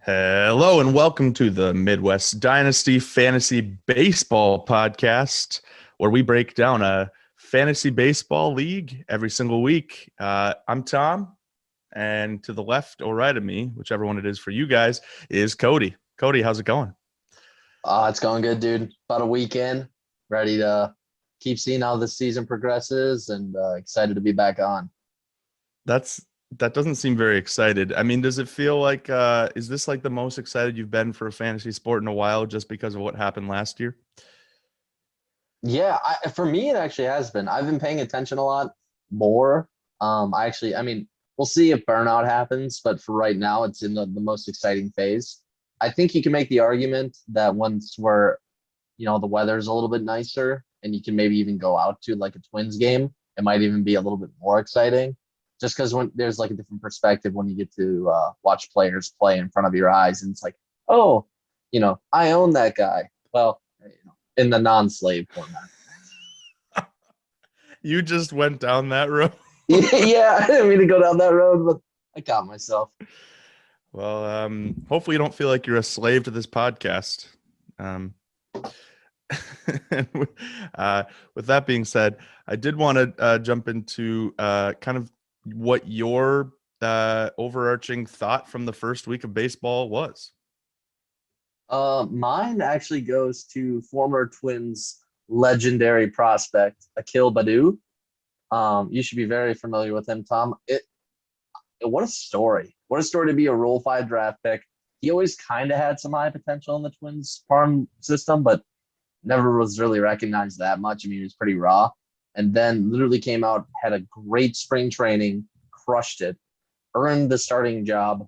Hello and welcome to the Midwest Dynasty Fantasy Baseball Podcast, where we break down a fantasy baseball league every single week. I'm Tom, and to the left or right of me, whichever one it is for you guys, is Cody. Cody, how's it going? It's going good, dude. About a weekend, ready to keep seeing how the season progresses, and excited to be back on. That doesn't seem very excited. I mean, does it feel like, is this like the most excited you've been for a fantasy sport in a while just because of what happened last year? Yeah, for me, it actually has been. I've been paying attention a lot more. We'll see if burnout happens, but for right now, it's in the most exciting phase. I think you can make the argument that once the weather's a little bit nicer and you can maybe even go out to like a Twins game, it might even be a little bit more exciting. Just because when there's like a different perspective when you get to watch players play in front of your eyes, and it's like, oh, I own that guy. Well, in the non-slave format. You just went down that road. Yeah, I didn't mean to go down that road, but I caught myself. Well, hopefully you don't feel like you're a slave to this podcast. With that being said, I did want to jump into kind of what your overarching thought from the first week of baseball was. Mine actually goes to former Twins legendary prospect Akil Baddoo. You should be very familiar with him, Tom. What a story! What a story to be a Rule 5 draft pick. He always kind of had some high potential in the Twins farm system, but never was really recognized that much. I mean, he was pretty raw. And then literally came out, had a great spring training, crushed it, earned the starting job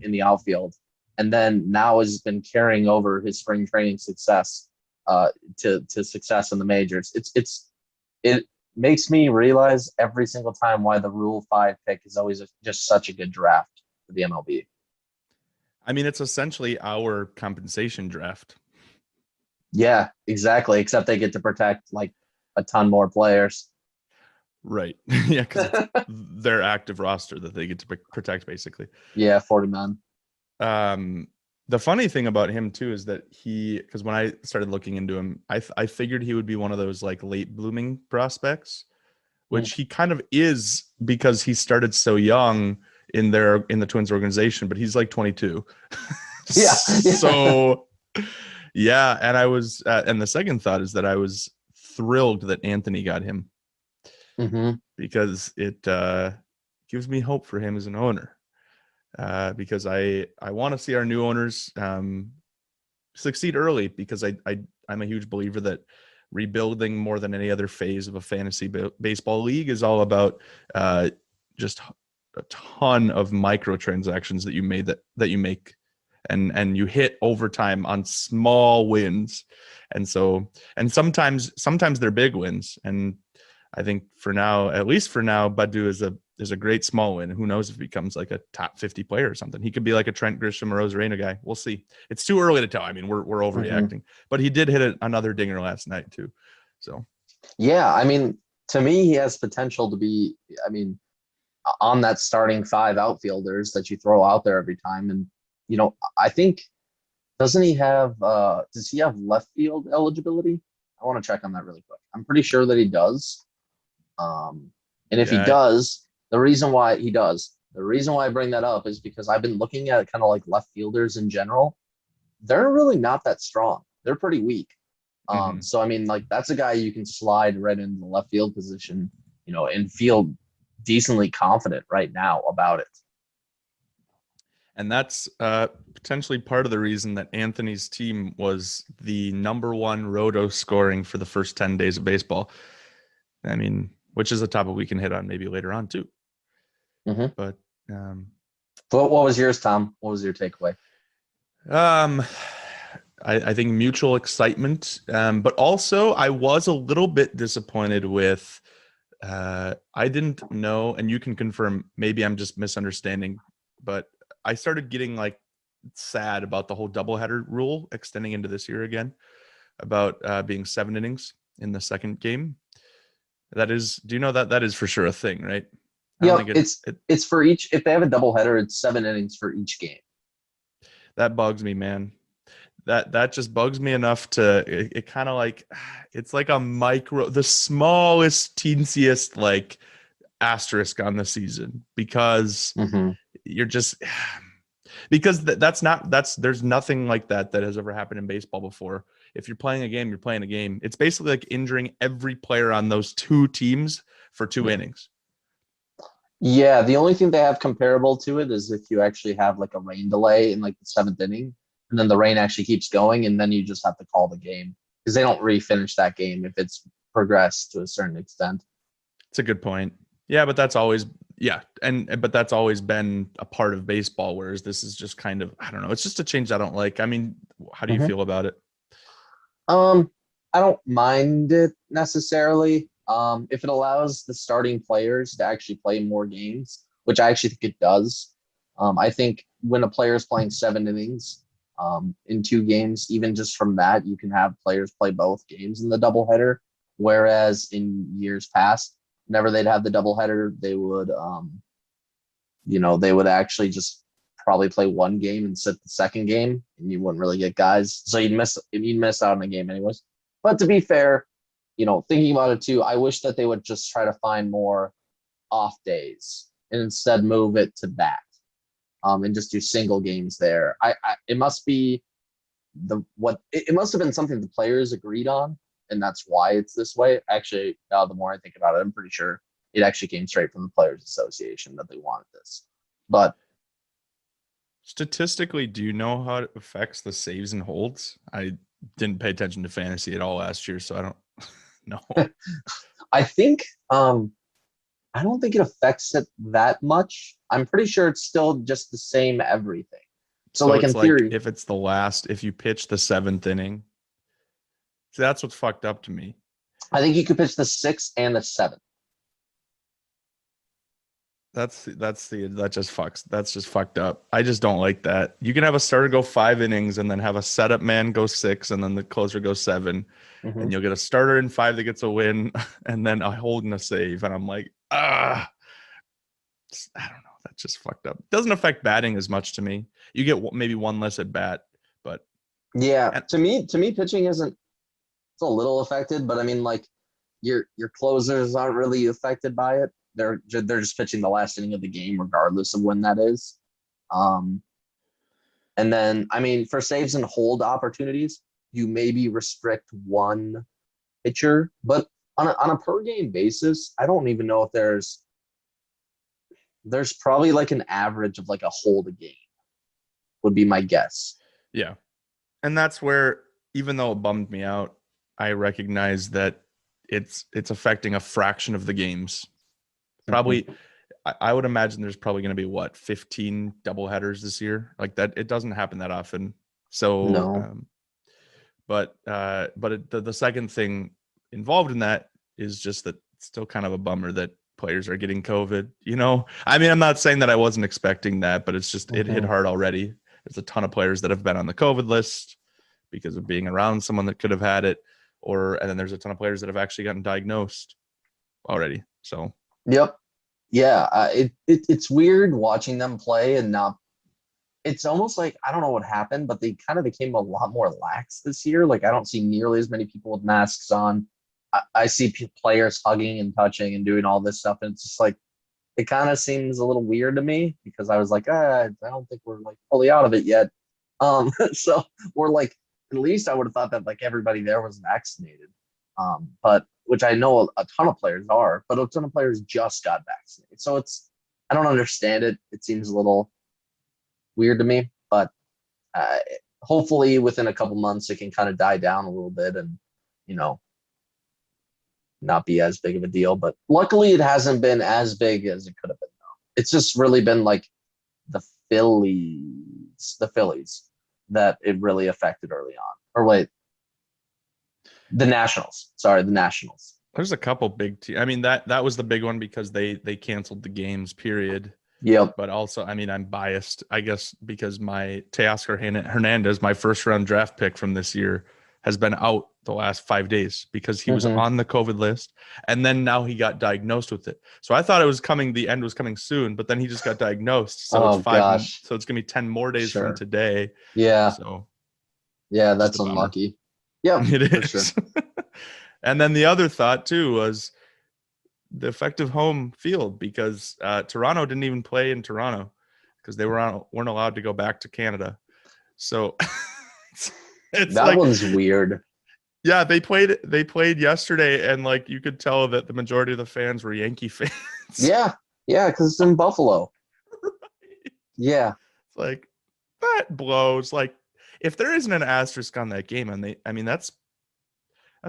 in the outfield, and then now has been carrying over his spring training success to success in the majors. It makes me realize every single time why the Rule 5 pick is always just such a good draft for the MLB. I mean, it's essentially our compensation draft. Yeah, exactly. Except they get to protect like a ton more players. Right. Yeah, because it's their active roster that they get to protect, basically. Yeah, 40 men. The funny thing about him, too, is that because when I started looking into him, I figured he would be one of those like late blooming prospects, which he kind of is because he started so young in the Twins organization, but he's like 22. Yeah. So, yeah. And I was, and the second thought is that I was thrilled that Anthony got him. Mm-hmm. Because it gives me hope for him as an owner. Because I want to see our new owners succeed early, because I'm a huge believer that rebuilding more than any other phase of a fantasy baseball league is all about just a ton of microtransactions that you make and you hit overtime on small wins. And sometimes they're big wins. And I think at least for now, Baddoo is a great small win. Who knows if he becomes like a top 50 player or something. He could be like a Trent Grisham or Rosarena guy. We'll see. It's too early to tell. I mean, we're overreacting, but he did hit another dinger last night too. So, yeah, I mean, to me, he has potential to be, on that starting 5 outfielders that you throw out there every time. And, I think, does he have left field eligibility? I want to check on that really quick. I'm pretty sure that he does. And if he does, the reason why I bring that up is because I've been looking at kind of like left fielders in general. They're really not that strong. They're pretty weak. So, I mean, like that's a guy you can slide right into the left field position, and feel decently confident right now about it. And that's potentially part of the reason that Anthony's team was the number one roto scoring for the first 10 days of baseball. I mean, which is a topic we can hit on maybe later on too. Mm-hmm. But um, What was yours, Tom? What was your takeaway? um, I think mutual excitement, but also I was a little bit disappointed with. I didn't know, and you can confirm. Maybe I'm just misunderstanding, but I started getting like sad about the whole doubleheader rule extending into this year again, about being 7 innings in the second game. That is, do you know that that is for sure a thing, right? I don't Yep, think it it's for each. If they have a doubleheader, it's 7 innings for each game. that bugs me, man. That just bugs me enough to it kind of like it's like a micro, the smallest teensiest like asterisk on the season because Mm-hmm. you're just because that's not that's there's nothing like that that has ever happened in baseball before. If you're playing a game, you're playing a game. It's basically like injuring every player on those two teams for 2 innings. Yeah, the only thing they have comparable to it is if you actually have like a rain delay in like the seventh inning, and then the rain actually keeps going, and then you just have to call the game because they don't refinish that game if it's progressed to a certain extent. It's a good point. Yeah, but that's always yeah, and but that's always been a part of baseball. Whereas this is just kind of I don't know. It's just a change I don't like. I mean, how do you Mhm. feel about it? Um, I don't mind it necessarily. If it allows the starting players to actually play more games, which I actually think it does. I think when a player is playing 7 innings, in 2 games, even just from that, you can have players play both games in the doubleheader. Whereas in years past, whenever they'd have the doubleheader, they would, they would actually just probably play one game and sit the second game, and you wouldn't really get guys. So you'd miss out on a game anyways. But to be fair, thinking about it too, I wish that they would just try to find more off days and instead move it to that, and just do single games there. It must be it must have been something the players agreed on, and that's why it's this way. Actually, the more I think about it, I'm pretty sure it actually came straight from the Players Association that they wanted this. But Statistically, do you know how it affects the saves and holds? I didn't pay attention to fantasy at all last year, so I don't know. I think I don't think it affects it that much. I'm pretty sure it's still just the same everything. So So like it's in like theory, if it's the last, if you pitch the seventh inning, see, that's what's fucked up to me. I think you could pitch the sixth and the seventh. That's just fucked up. I just don't like that. You can have a starter go 5 innings and then have a setup man go 6 and then the closer go 7 Mm-hmm. and you'll get a starter in 5 that gets a win and then a hold and a save and I'm like I don't know. That's just fucked up. Doesn't affect batting as much to me. You get maybe one less at bat, but Yeah, and to me, pitching isn't. It's a little affected, but I mean, like your closers aren't really affected by it. They're just pitching the last inning of the game, regardless of when that is. Um, and then I mean, for saves and hold opportunities, you maybe restrict one pitcher, but on a per game basis, I don't even know if there's probably like an average of like a hold a game would be my guess. yeah. And that's where even though it bummed me out, I recognize that it's affecting a fraction of the games. Probably Mm-hmm. I would imagine there's probably going to be what 15 double headers this year. Like that, it doesn't happen that often. So, No. the second thing involved in that is just that it's still kind of a bummer that players are getting COVID. I mean, I'm not saying that I wasn't expecting that, but it's just it hit Mm-hmm. hard already. There's a ton of players that have been on the COVID list because of being around someone that could have had it, and then there's a ton of players that have actually gotten diagnosed already. So Yep. Yeah. It's weird watching them play and not. It's almost like I don't know what happened, but they kind of became a lot more lax this year. Like I don't see nearly as many people with masks on. I see players hugging and touching and doing all this stuff, and it's just like it kind of seems a little weird to me because I was like, I don't think we're like fully out of it yet. So we're like, at least I would have thought that like everybody there was vaccinated. But which I know a ton of players are, but a ton of players just got vaccinated. So I don't understand it. It seems a little weird to me. But hopefully within a couple months it can kind of die down a little bit and, you know, not be as big of a deal. But luckily it hasn't been as big as it could have been though. It's just really been like the Phillies that it really affected early on. Or wait, the Nationals. Sorry, the Nationals. There's a couple big I mean, that was the big one because they canceled the games, period. Yep. But also, I mean, I'm biased, I guess, because my Teoscar Hernandez, my first round draft pick from this year, has been out the last 5 days because he was on the COVID list. And then now he got diagnosed with it. So I thought it was coming, the end was coming soon, but then he just got diagnosed. So it's gosh. So it's going to be 10 more days from today. Yeah. So yeah, that's unlucky. Yeah, it is. Sure. And then the other thought too was the effective home field, because Toronto didn't even play in Toronto because they weren't allowed to go back to Canada. So it's that like, one's weird. Yeah, they played yesterday, and like you could tell that the majority of the fans were Yankee fans. Yeah, because it's in Buffalo. Right. Yeah, it's like that blows. Like if there isn't an asterisk on that game, and that's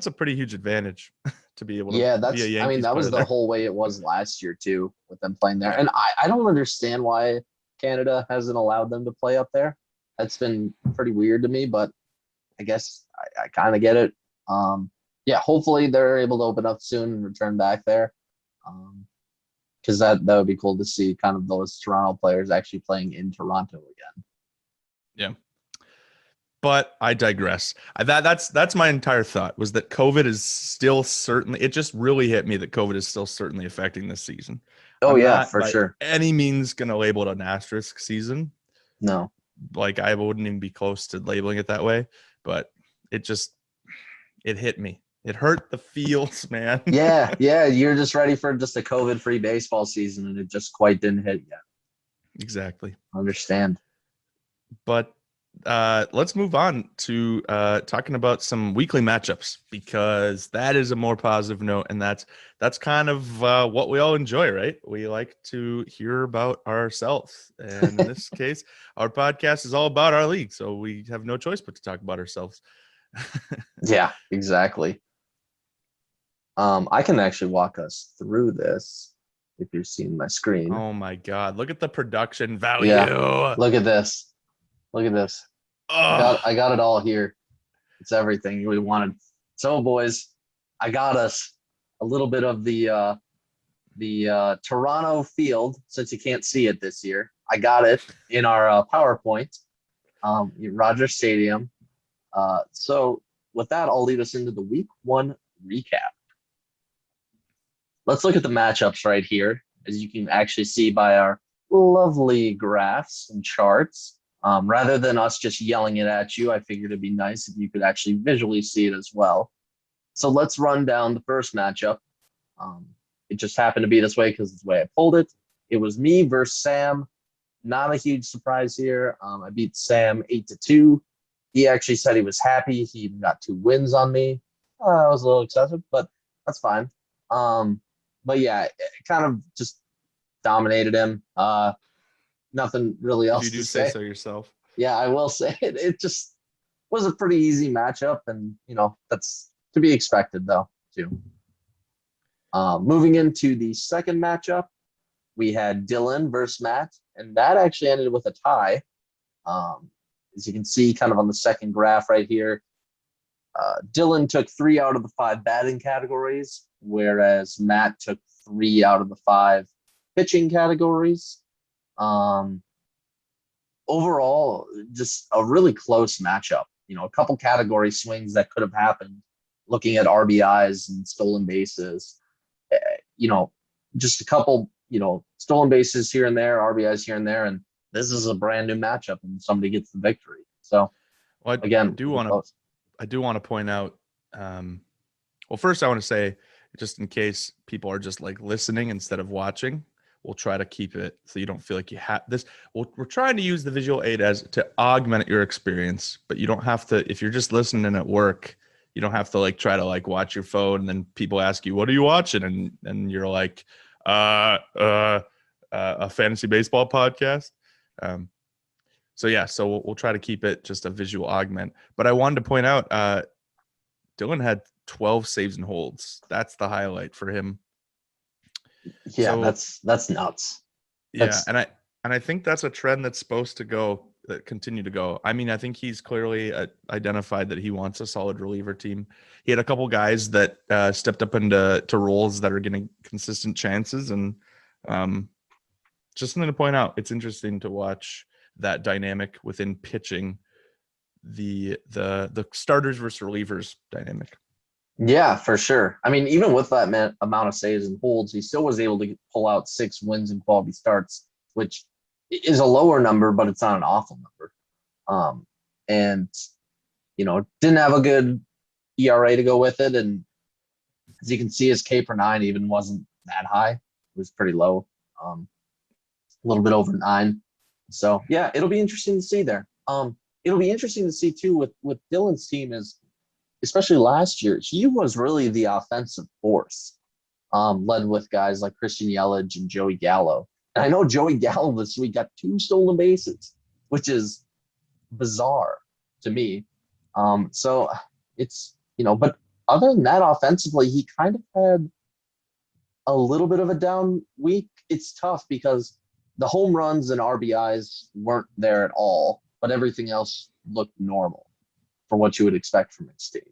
a pretty huge advantage to be able to be a Yankees. I mean, that was the whole way it was last year too, with them playing there. And I don't understand why Canada hasn't allowed them to play up there. That's been pretty weird to me, but I guess I kind of get it. Yeah, hopefully they're able to open up soon and return back there. Because that would be cool to see kind of those Toronto players actually playing in Toronto again. Yeah. But I digress. That's my entire thought, was that COVID is still certainly, it just really hit me that COVID is still certainly affecting this season. Oh, I'm yeah, not for sure. any means going to label it an asterisk season. No. Like I wouldn't even be close to labeling it that way, but it hit me. It hurt the feels, man. Yeah. You're just ready for just a COVID-free baseball season, and it just quite didn't hit yet. Exactly. Understand. But let's move on to talking about some weekly matchups, because that is a more positive note, and that's kind of what we all enjoy, right? We like to hear about ourselves, and in this case, our podcast is all about our league, so we have no choice but to talk about ourselves. Yeah, exactly. I can actually walk us through this if you're seeing my screen. Oh my God! Look at the production value. Yeah, look at this. Look at this. I got it all here. It's everything we wanted. So, boys, I got us a little bit of the Toronto field, since you can't see it this year. I got it in our PowerPoint, Rogers Stadium. So, with that, I'll lead us into the Week 1 recap. Let's look at the matchups right here, as you can actually see by our lovely graphs and charts. Rather than us just yelling it at you, I figured it'd be nice if you could actually visually see it as well. So let's run down the first matchup. It just happened to be this way because it's the way I pulled it. It was me versus Sam. Not a huge surprise here. I beat Sam 8-2. He actually said he was happy. He got 2 wins on me. That was a little excessive, but that's fine. But yeah, it kind of just dominated him. Nothing really else you do to say say so yourself. Yeah, I will say it. It just was a pretty easy matchup, and that's to be expected though too. Moving into the second matchup, we had Dylan versus Matt, and that actually ended with a tie. As you can see, kind of on the second graph right here, Dylan took 3 out of the 5 batting categories, whereas Matt took 3 out of the 5 pitching categories. Overall, just a really close matchup. A couple category swings that could have happened, looking at RBIs and stolen bases. Just a couple, stolen bases here and there, RBIs here and there, and this is a brand new matchup, and somebody gets the victory. So, well, again, I do want to point out. Well, first I want to say, just in case people are just like listening instead of watching, we'll try to keep it so you don't feel like you have this. We're trying to use the visual aid as to augment your experience, but you don't have to, if you're just listening at work, you don't have to like try to like watch your phone and then people ask you, what are you watching? And you're like, a fantasy baseball podcast. So yeah, so we'll try to keep it just a visual augment. But I wanted to point out, Dylan had 12 saves and holds. That's the highlight for him. Yeah, So that's nuts. yeah, That's and I think that's a trend that's supposed to continue to go. I mean, I think he's clearly identified that he wants a solid reliever team. He had a couple guys that stepped up into roles that are getting consistent chances, and just something to point out. It's interesting to watch that dynamic within pitching, the starters versus relievers dynamic. Yeah, for sure. I mean, even with that amount of saves and holds, he still was able to pull out 6 wins and quality starts, which is a lower number, but it's not an awful number. And didn't have a good ERA to go with it, and as you can see, his K per nine even wasn't that high. It was pretty low, a little bit over 9. So yeah, it'll be interesting to see there. It'll be interesting to see too with Dylan's team is, especially last year, he was really the offensive force, led with guys like Christian Yelich and Joey Gallo. And I know Joey Gallo this week got 2 stolen bases, which is bizarre to me. So it's, but other than that, offensively, he kind of had a little bit of a down week. It's tough because the home runs and RBIs weren't there at all, but everything else looked normal for what you would expect from his team.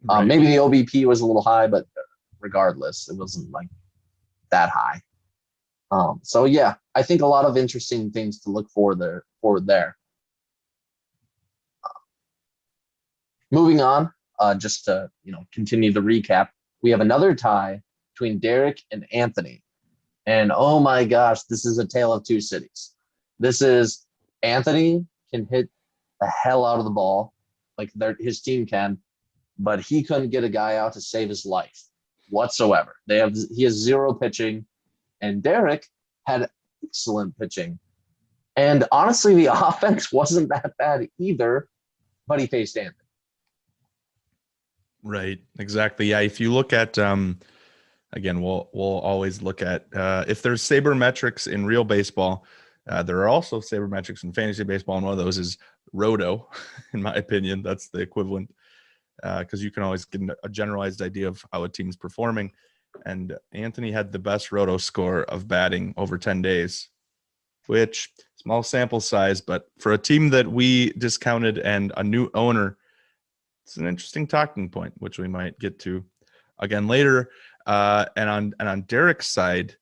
Right. Maybe the OBP was a little high, but regardless, it wasn't like that high. So yeah, I think a lot of interesting things to look forward there. Moving on, just to continue the recap, we have another tie between Derek and Anthony, and oh my gosh, this is a tale of two cities. This is Anthony can hit the hell out of the ball, like his team can, but he couldn't get a guy out to save his life whatsoever. He has 0 pitching, and Derek had excellent pitching. And honestly, the offense wasn't that bad either, but he faced Anthony. Right. Exactly. Yeah. If you look at, again, we'll always look at if there's sabermetrics in real baseball, there are also sabermetrics in fantasy baseball, and one of those is roto. In my opinion, that's the equivalent, because you can always get a generalized idea of how a team's performing. And Anthony had the best roto score of batting over 10 days, which small sample size, but for a team that we discounted and a new owner, it's an interesting talking point, which we might get to again later. And on Derek's side,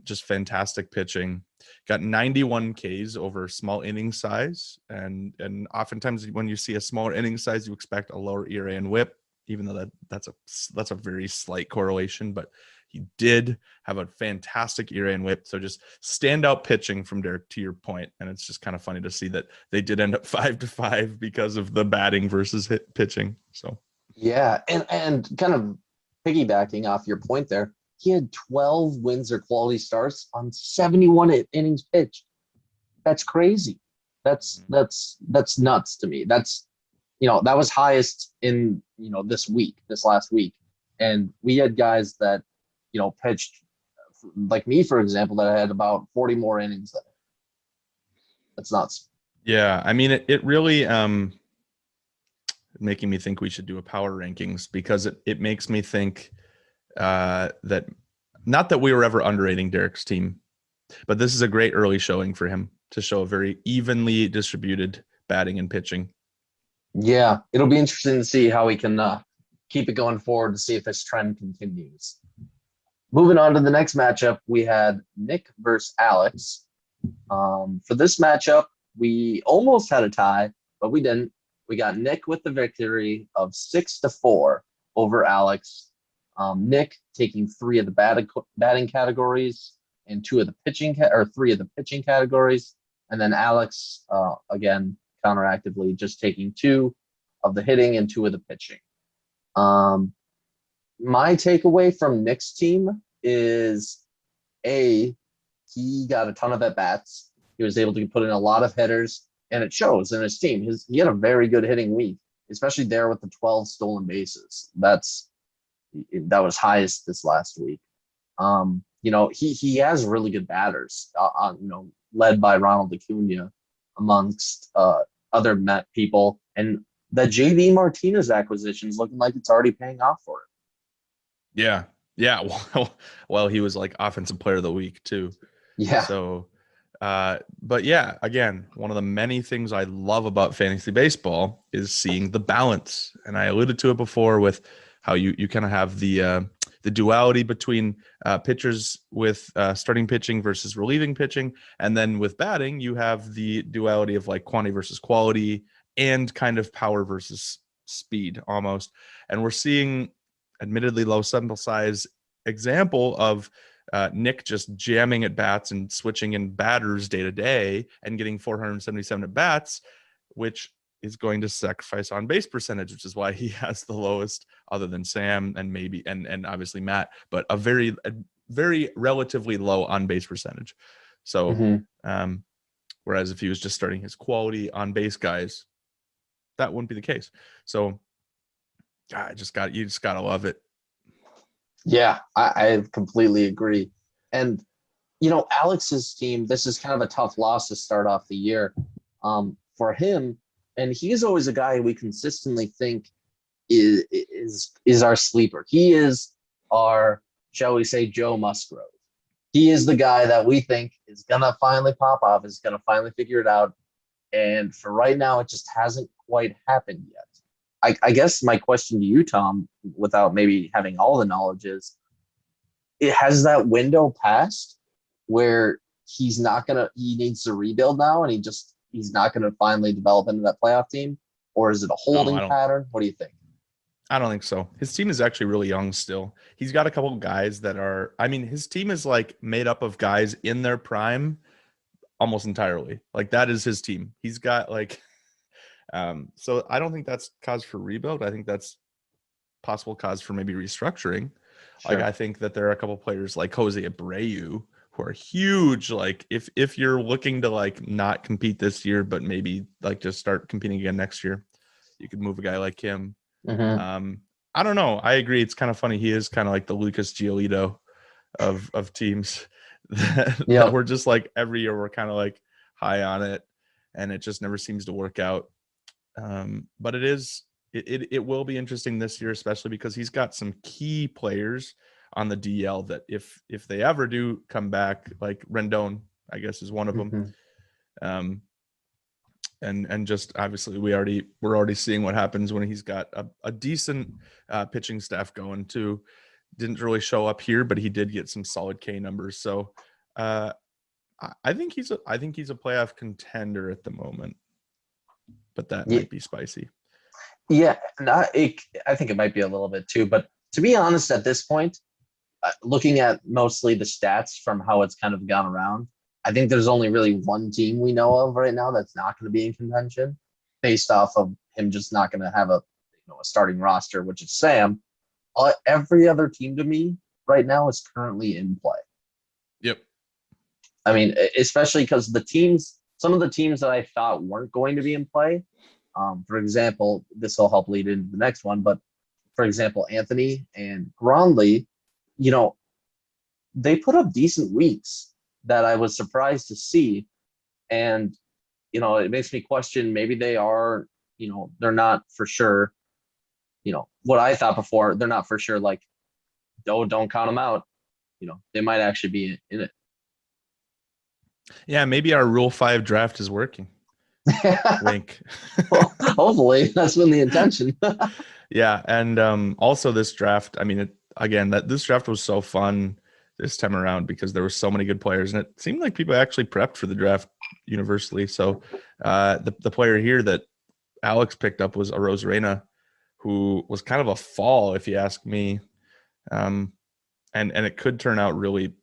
just fantastic pitching. Got 91 Ks over small inning size, and oftentimes when you see a smaller inning size, you expect a lower ERA and WHIP, even though that's a very slight correlation. But he did have a fantastic ERA and WHIP. So just standout pitching from Derek, to your point, and it's just kind of funny to see that they did end up 5-5 because of the batting versus pitching. So yeah, and kind of piggybacking off your point there, he had 12 wins or quality starts on 71 innings pitched. That's crazy. That's nuts to me. That's that was highest in this last week, and we had guys that pitched like me, for example, that had about 40 more innings than him. That's nuts. yeah, I mean it really making me think we should do a power rankings, because it makes me think that not that we were ever underrating Derek's team, but this is a great early showing for him to show a very evenly distributed batting and pitching. Yeah, it'll be interesting to see how we can keep it going forward to see if this trend continues. Moving on to the next matchup, we had Nick versus Alex. For this matchup, we almost had a tie, but we didn't. We got Nick with the victory of 6-4 over Alex. Nick taking 3 of the batting categories and 2 of the pitching or 3 of the pitching categories, and then Alex again counteractively just taking 2 of the hitting and 2 of the pitching. My takeaway from Nick's team is he got a ton of at bats. He was able to put in a lot of hitters, and it shows in his team. He had a very good hitting week, especially there with the 12 stolen bases. That was highest this last week. He has really good batters, led by Ronald Acuna. amongst other Met people, and that JD Martinez acquisition is looking like it's already paying off for it. Yeah. Yeah. Well, he was like offensive player of the week too. Yeah. So, but yeah, again, one of the many things I love about fantasy baseball is seeing the balance. And I alluded to it before with how you kind of have the duality between pitchers with starting pitching versus relieving pitching. And then with batting, you have the duality of like quantity versus quality and kind of power versus speed almost. And we're seeing admittedly low sample size example of Nick just jamming at bats and switching in batters day to day and getting 477 at bats, which is going to sacrifice on base percentage, which is why he has the lowest, other than Sam and maybe and obviously Matt, but a very relatively low on base percentage. So, whereas if he was just starting his quality on base guys, that wouldn't be the case. So, God, you just gotta love it. Yeah, I completely agree. And, Alex's team, this is kind of a tough loss to start off the year for him. And he's always a guy we consistently think is our sleeper. He is our, shall we say, Joe Musgrove. He is the guy that we think is going to finally pop off, is going to finally figure it out. And for right now, it just hasn't quite happened yet. I guess my question to you, Tom, without maybe having all the knowledge, is it has that window passed where he needs to rebuild now, and he's not gonna finally develop into that playoff team, or is it a holding pattern? What do you think? I don't think so. His team is actually really young still. He's got a couple of guys that are, I mean, his team is like made up of guys in their prime almost entirely. Like that is his team. He's got like so I don't think that's cause for rebuild. I think that's possible cause for maybe restructuring. Sure. Like I think that there are a couple players like Jose Abreu who are huge. Like if you're looking to like not compete this year, but maybe like just start competing again next year, you could move a guy like him. I don't know. I agree. It's kind of funny. He is kind of like the Lucas Giolito of teams that we're just like every year we're kind of like high on it, and it just never seems to work out. But it will be interesting this year, especially because he's got some key players on the DL that if they ever do come back, like Rendon, I guess is one of them. And just obviously we're already seeing what happens when he's got a decent pitching staff going too. Didn't really show up here, but he did get some solid K numbers. So I think he's a playoff contender at the moment, but that might be spicy. Yeah, I think it might be a little bit too. But to be honest, at this point, looking at mostly the stats from how it's kind of gone around, I think there's only really one team we know of right now that's not going to be in contention, based off of him just not going to have a starting roster, which is Sam. Every other team to me right now is currently in play. Yep. I mean, especially because some of the teams that I thought weren't going to be in play, for example, this will help lead into the next one, but for example, Anthony and Gronley, they put up decent weeks that I was surprised to see. And, it makes me question, maybe they are, they're not for sure, what I thought before, they're not for sure, like, don't count them out. They might actually be in it. Yeah, maybe our Rule 5 draft is working. Wink. Well, hopefully that's been the intention. Yeah, and also this draft, I mean, this draft was so fun this time around because there were so many good players, and it seemed like people actually prepped for the draft universally. So the player here that Alex picked up was Arozarena, who was kind of a fall, if you ask me. And it could turn out really,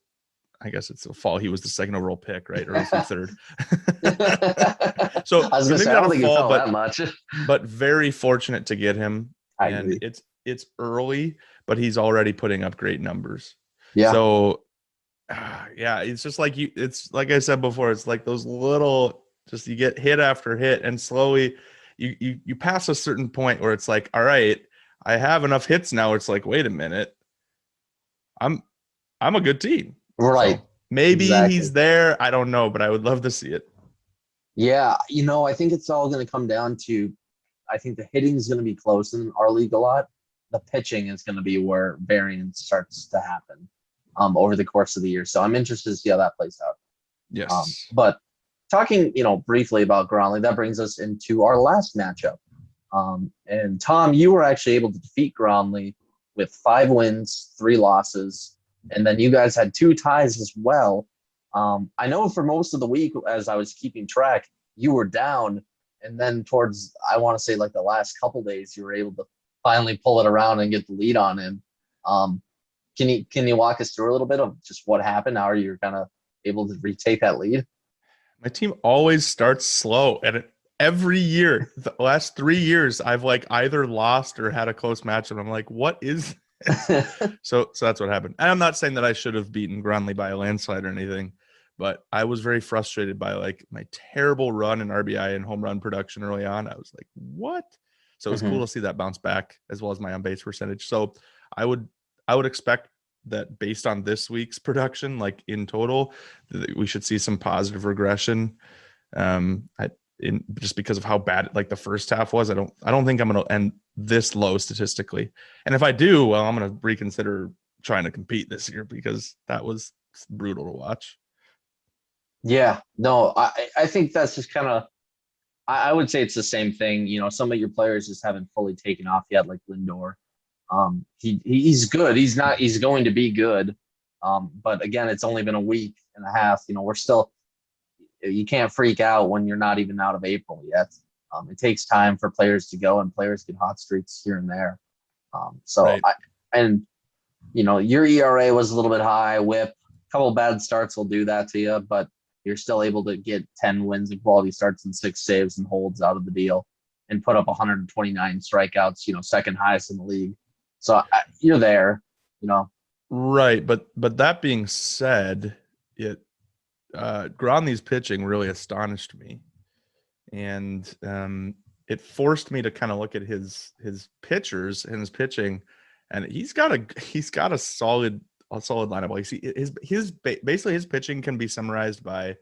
I guess it's a fall. He was the second overall pick, right? Or was he third? So I was gonna say, I don't think he fell that much. But very fortunate to get him. I agree. It's early, but he's already putting up great numbers. Yeah. So it's just like it's like I said before, it's like those little, just you get hit after hit, and slowly you pass a certain point where it's like, all right, I have enough hits now. It's like, wait a minute, I'm a good team. Right. So maybe he's there. I don't know, but I would love to see it. Yeah, I think it's all going to come down to, I think the hitting is going to be close in our league a lot. The pitching is going to be where variance starts to happen over the course of the year. So I'm interested to see how that plays out. Yes. But talking, briefly about Gronley, that brings us into our last matchup. And Tom, you were actually able to defeat Gronley with 5 wins, 3 losses, and then you guys had 2 ties as well. I know for most of the week, as I was keeping track, you were down, and then towards, I want to say, like the last couple days, you were able to finally pull it around and get the lead on him. Um, can you walk us through a little bit of just what happened? How are you kind of able to retake that lead? My team always starts slow, and every year, the last 3 years, I've like either lost or had a close match, and I'm like, what is this? So that's what happened. And I'm not saying that I should have beaten Gronley by a landslide or anything, but I was very frustrated by like my terrible run in RBI and home run production early on. I was like, what? So it was cool Mhm. to see that bounce back as well as my on base percentage. So I would I would expect that based on this week's production, like in total, we should see some positive regression. Just because of how bad like the first half was, I don't think I'm going to end this low statistically. And if I do, well, I'm going to reconsider trying to compete this year because that was brutal to watch. Yeah, no, I think that's just kind of, I would say it's the same thing. Some of your players just haven't fully taken off yet, like Lindor. He's good. He's going to be good. But again, it's only been a week and a half. We're still, you can't freak out when you're not even out of April yet. It takes time for players to go, and players get hot streaks here and there. So Right. and your ERA was a little bit high, whip, a couple bad starts will do that to you, but you're still able to get 10 wins and quality starts and 6 saves and holds out of the deal and put up 129 strikeouts, second highest in the league. So you're there, you know. Right. But that being said, Gronley's pitching really astonished me. And it forced me to kind of look at his pitchers and his pitching, and he's got a solid lineup. Like see basically his pitching can be summarized by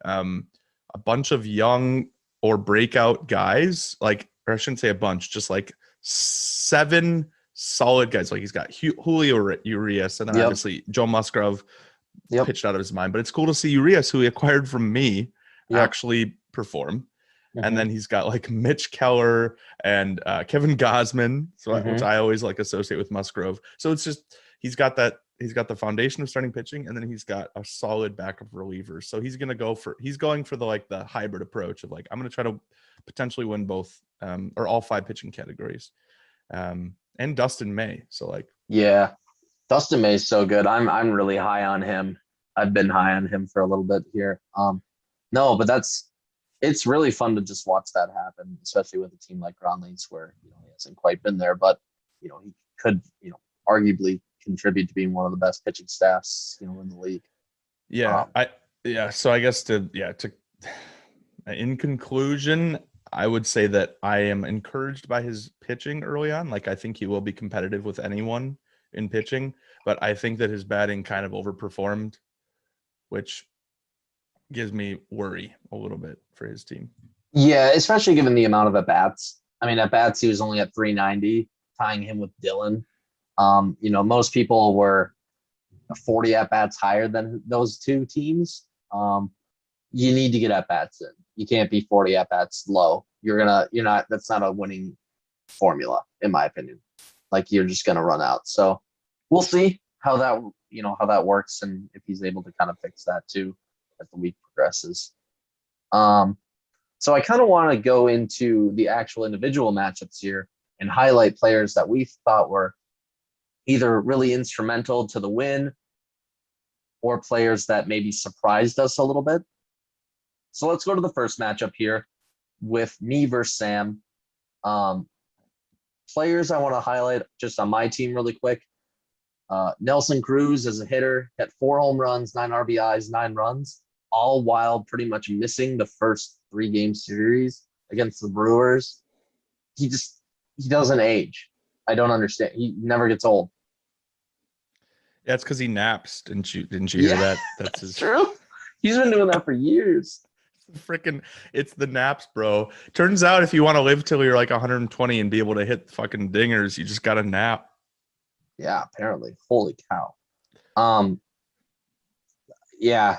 um, a bunch of young or breakout guys, like, or I shouldn't say a bunch, just like 7 solid guys. Like he's got Julio Urias, and then Yep. obviously Joe Musgrove Yep. pitched out of his mind. But it's cool to see Urias, who he acquired from me, Yep. actually perform. And Mm-hmm. then he's got like Mitch Keller and Kevin Gosman, which Mm-hmm. I always like associate with Musgrove. So it's just he's got the foundation of starting pitching, and then he's got a solid back of relievers. So he's going for the hybrid approach of like, I'm gonna try to potentially win both or all 5 pitching categories. And Dustin May. So like, Yeah. Dustin May's so good. I'm really high on him. I've been high on him for a little bit here. No, but it's really fun to just watch that happen, especially with a team like Gronley's where he hasn't quite been there, but he could arguably contribute to being one of the best pitching staffs in the league. yeah, Um, so I guess to in conclusion, I would say that I am encouraged by his pitching early on. Like I think he will be competitive with anyone in pitching, but I think that his batting kind of overperformed, which gives me worry a little bit for his team. yeah, especially given the amount of at bats. I mean, at bats he was only at 390, tying him with Dylan. Most people were 40 at bats higher than those two teams. You need to get at bats in. You can't be 40 at bats low. You're not, that's not a winning formula, in my opinion. Like you're just gonna run out. So we'll see how that works and if he's able to kind of fix that too as the week progresses. Um, so I kind of want to go into the actual individual matchups here and highlight players that we thought were either really instrumental to the win or players that maybe surprised us a little bit. So let's go to the first matchup here with me versus Sam. Um, Players I want to highlight just on my team really quick. Nelson Cruz as a hitter had 4 home runs, 9 RBIs, 9 runs, all while pretty much missing the first 3-game series against the Brewers. He doesn't age. I don't understand. He never gets old. Yeah, it's because he naps. Didn't you hear Yeah, that? That's that's his. true. He's been doing that for years. It's the naps, bro. Turns out if you want to live till you're like 120 and be able to hit fucking dingers, you just got to nap. Yeah, apparently. Holy cow. Um, yeah,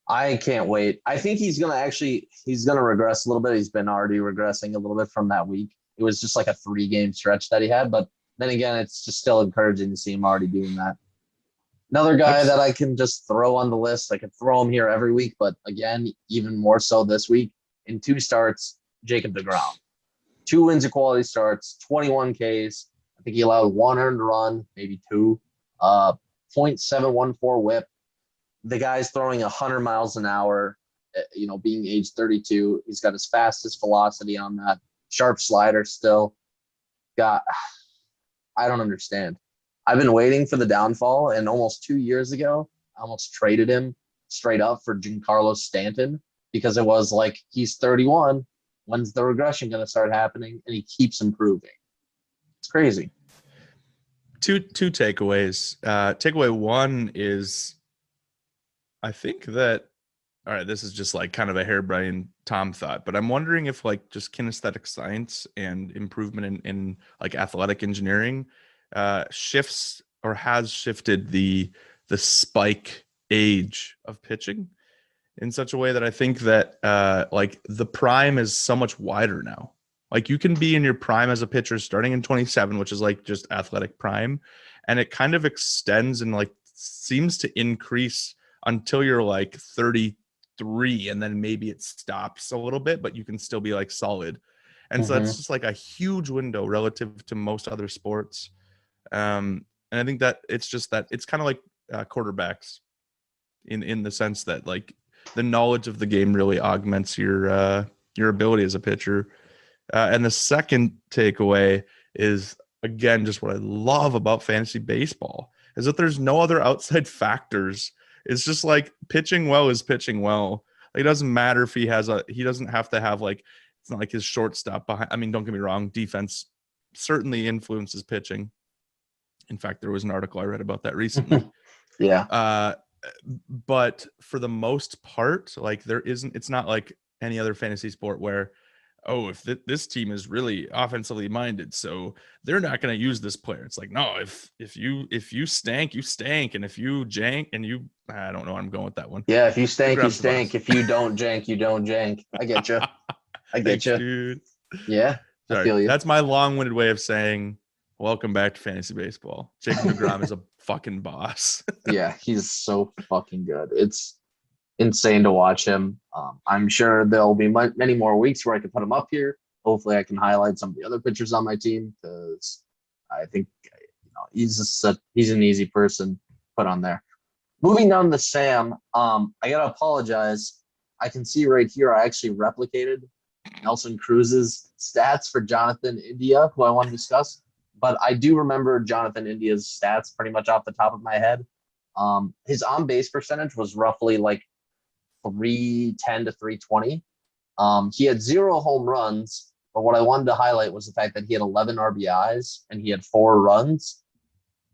I can't wait. I think he's gonna regress a little bit. He's been already regressing a little bit from that week. It was just like a 3-game stretch that he had, but then again, it's just still encouraging to see him already doing that. Another guy I've that I can just throw on the list. I could throw him here every week, but again, even more so this week. In 2 starts, Jacob DeGrom. 2 wins of quality starts, 21 Ks. I think he allowed 1 earned run, maybe 2. 0.714 whip. The guy's throwing 100 miles an hour, being age 32. He's got his fastest velocity on that. Sharp slider still. Got, I don't understand. I've been waiting for the downfall, and almost 2 years ago, I almost traded him straight up for Giancarlo Stanton because it was like, he's 31. When's the regression going to start happening? And he keeps improving. It's crazy. two takeaways. Takeaway one is, I think that, all right, this is just like kind of a harebrained Tom thought, but I'm wondering if like just kinesthetic science and improvement in like athletic engineering shifts or has shifted the spike age of pitching in such a way that I think that like the prime is so much wider now. Like you can be in your prime as a pitcher starting in 27, which is like just athletic prime, and it kind of extends and like seems to increase until you're like 33, and then maybe it stops a little bit, but you can still be like solid. And so Mm-hmm. that's just like a huge window relative to most other sports. And I think that it's just that it's kind of like quarterbacks in the sense that like the knowledge of the game really augments your ability as a pitcher. And the second takeaway is, again, just what I love about fantasy baseball is that there's no other outside factors. It's just like pitching well is pitching well. Like, it doesn't matter if he doesn't have to have like, it's not like his shortstop behind. I mean, don't get me wrong, defense certainly influences pitching. In fact, there was an article I read about that recently. Yeah. But for the most part, like it's not like any other fantasy sport where, oh, if this team is really offensively minded, so they're not going to use this player. It's like, no, if you stank, you stank, and if you jank and you, I don't know where I'm going with that one. Yeah, if you Who stank, you grabs the bus? stank. If you don't jank, you don't jank. I get you. I get Thanks, you. dude. Yeah, I Sorry, feel you. that's my long-winded way of saying welcome back to fantasy baseball. Jacob DeGrom is a fucking boss. Yeah, he's so fucking good. It's insane to watch him. I'm sure there'll be many more weeks where I can put him up here. Hopefully, I can highlight some of the other pitchers on my team because I think he's an easy person to put on there. Moving down to Sam, I gotta apologize. I can see right here I actually replicated Nelson Cruz's stats for Jonathan India, who I want to discuss. But I do remember Jonathan India's stats pretty much off the top of my head. His on base percentage was roughly like 310 to 320. He had 0 home runs, but what I wanted to highlight was the fact that he had 11 RBIs and he had 4 runs.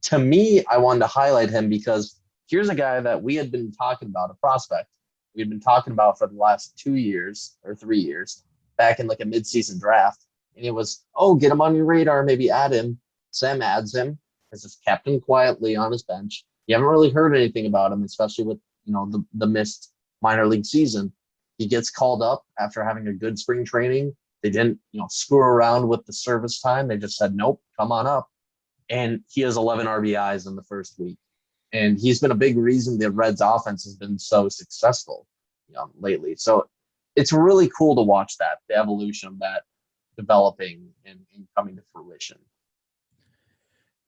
To me, I wanted to highlight him because here's a guy that we had been talking about, a prospect we had been talking about for the last 2 years or 3 years, back in like a midseason draft. And it was, oh, get him on your radar, maybe add him. Sam adds him, has just kept him quietly on his bench. You haven't really heard anything about him, especially with the missed minor league season. He gets called up after having a good spring training. They didn't, screw around with the service time. They just said, nope, come on up. And he has 11 RBIs in the first week. And he's been a big reason the Reds offense has been so successful lately. So it's really cool to watch that, the evolution of that developing and coming to fruition.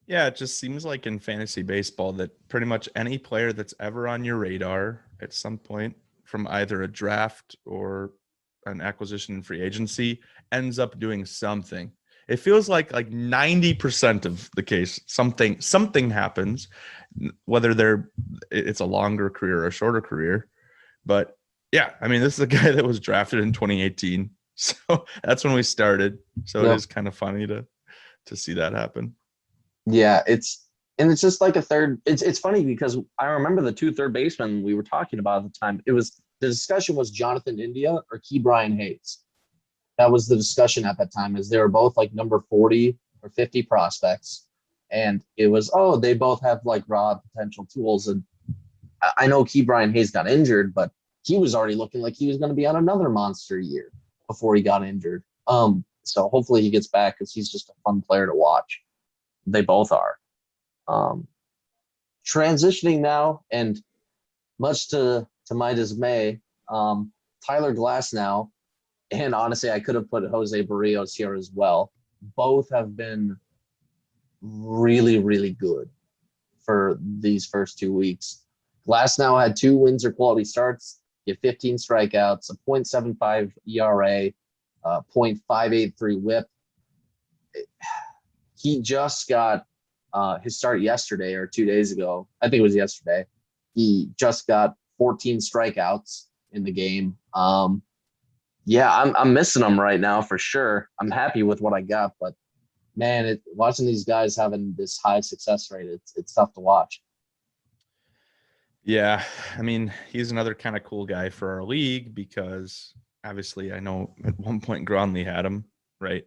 Yeah, it just seems like in fantasy baseball that pretty much any player that's ever on your radar at some point from either a draft or an acquisition in free agency ends up doing something. It feels like 90% of the case, something happens, whether it's a longer career or a shorter career. But yeah, I mean, this is a guy that was drafted in 2018. So that's when we started. So It is kind of funny to see that happen. Yeah, it's just like a third. It's funny because I remember the 2 third basemen we were talking about at the time. It was the discussion was Jonathan India or Key Brian Hayes. That was the discussion at that time, as they were both like number 40 or 50 prospects. And it was, oh, they both have like raw potential tools. And I know Key Brian Hayes got injured, but he was already looking like he was going to be on another monster year before he got injured. So hopefully he gets back because he's just a fun player to watch. They both are. Transitioning now, and much to my dismay, Tyler Glasnow, and honestly, I could have put Jose Barrios here as well. Both have been really, really good for these first 2 weeks. Glasnow had 2 wins or quality starts, he had 15 strikeouts, a .75 ERA, .583 WHIP. He just got his start yesterday or 2 days ago. I think it was yesterday. He just got 14 strikeouts in the game. Yeah, I'm missing him right now for sure. I'm happy with what I got, but man, watching these guys having this high success rate, it's tough to watch. Yeah, I mean, he's another kind of cool guy for our league because obviously I know at one point Gronley had him, right?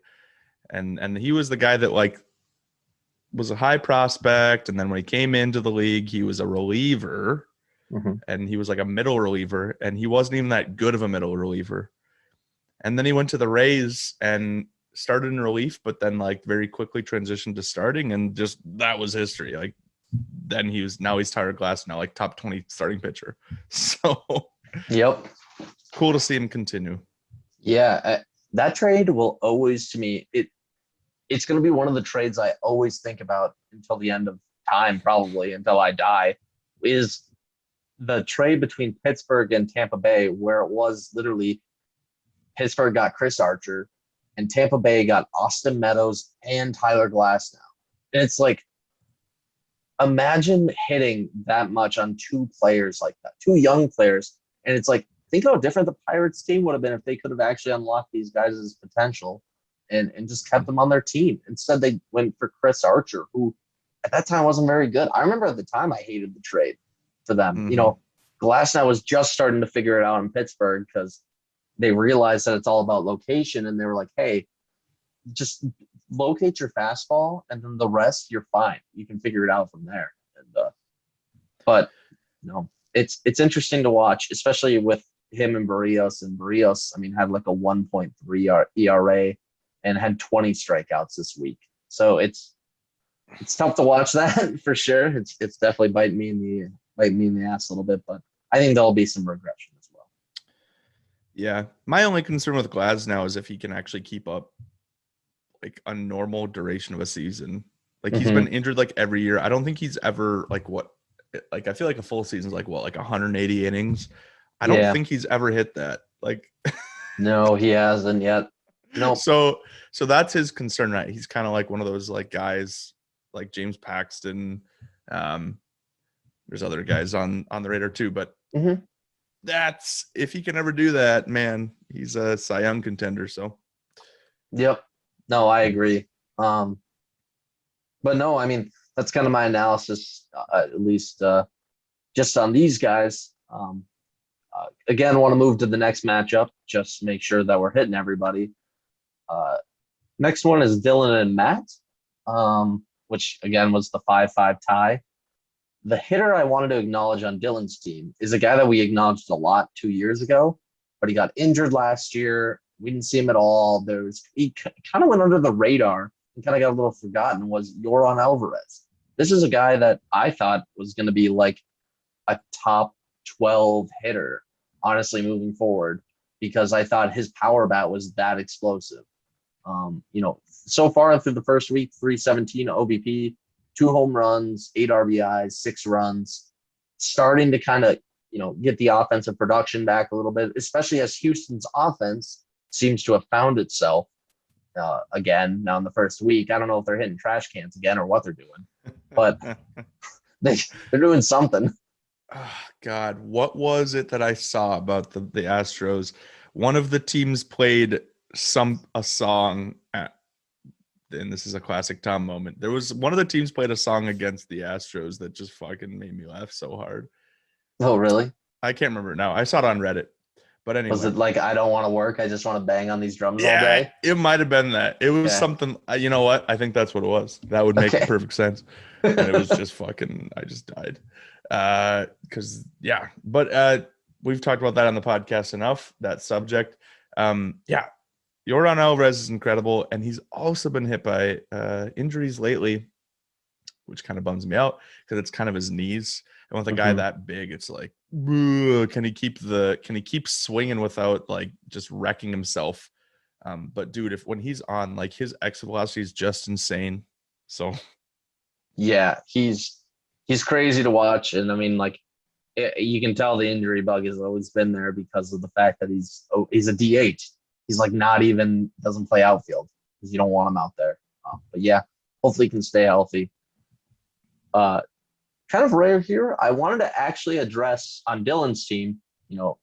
And he was the guy that like was a high prospect, and then when he came into the league, he was a reliever, and he was like a middle reliever, and he wasn't even that good of a middle reliever. And then he went to the Rays and started in relief, but then like very quickly transitioned to starting, and just that was history. Like then he's Tyler Glasnow, like top 20 starting pitcher. So Yep. Cool to see him continue. Yeah, that trade will always, to me, it's going to be one of the trades I always think about until the end of time, probably until I die, is the trade between Pittsburgh and Tampa Bay, where it was literally Pittsburgh got Chris Archer and Tampa Bay got Austin Meadows and Tyler Glasnow. And it's like, imagine hitting that much on 2 players like that, 2 young players. And it's like, think how different the Pirates team would have been if they could have actually unlocked these guys' potential and just kept them on their team. Instead, they went for Chris Archer, who at that time wasn't very good. I remember at the time I hated the trade for them. Mm-hmm. You know, Glasnow was just starting to figure it out in Pittsburgh because they realized that it's all about location, and they were like, hey, just locate your fastball, and then the rest, you're fine. You can figure it out from there. And but you know, it's interesting to watch, especially with him and Barrios. And Barrios, I mean, had like a 1.3 ERA and had 20 strikeouts this week. So it's tough to watch that for sure. It's definitely biting me in the ass a little bit, but I think there'll be some regression as well. Yeah, my only concern with Glasnow is if he can actually keep up like a normal duration of a season. Like he's been injured like every year. I don't think he's ever like I feel like a full season is like 180 innings. I don't think he's ever hit that. Like no, he hasn't yet. No. So that's his concern, right? He's kind of like one of those like guys like James Paxton. There's other guys on the radar too, but that's if he can ever do that, man, he's a Cy Young contender. So yep. No, I agree. But no, I mean, that's kind of my analysis, at least just on these guys. Again, want to move to the next matchup, just make sure that we're hitting everybody. Next one is Dylan and Matt, which again was the 5-5 tie. The hitter I wanted to acknowledge on Dylan's team is a guy that we acknowledged a lot 2 years ago, but he got injured last year. We didn't see him at all. He kind of went under the radar and kind of got a little forgotten, was Yoran Alvarez. This is a guy that I thought was going to be like a top 12 hitter, honestly, moving forward, because I thought his power bat was that explosive. So far through the first week, 317 OBP, 2 home runs, 8 RBIs, 6 runs, starting to kind of, get the offensive production back a little bit, especially as Houston's offense seems to have found itself again now in the first week. I don't know if they're hitting trash cans again or what they're doing, but they're doing something. Oh, God, what was it that I saw about the Astros? One of the teams played a song and this is a classic Tom moment. There was one of the teams played a song against the Astros that just fucking made me laugh so hard. Oh, really? I can't remember now. I saw it on Reddit. But Was anyway, it like, I don't want to work, I just want to bang on these drums all yeah, day? it might have been that. It was Yeah. something. You know what? I think that's what it was. That would make Okay. perfect sense. And it was just fucking. I just died. Because yeah, but we've talked about that on the podcast enough. That subject. Yeah, Yordan Alvarez is incredible, and he's also been hit by injuries lately, which kind of bums me out because it's kind of his knees. And with a guy Mhm. that big, it's like, can he keep swinging without like just wrecking himself? But dude, when he's on, like his exit velocity is just insane. So Yeah, he's crazy to watch, and I mean, like, you can tell the injury bug has always been there because of the fact that he's a DH. He's like not even doesn't play outfield because you don't want him out there. But yeah, hopefully he can stay healthy. Uh, Kind of rare here. I wanted to actually address on Dylan's team. You know,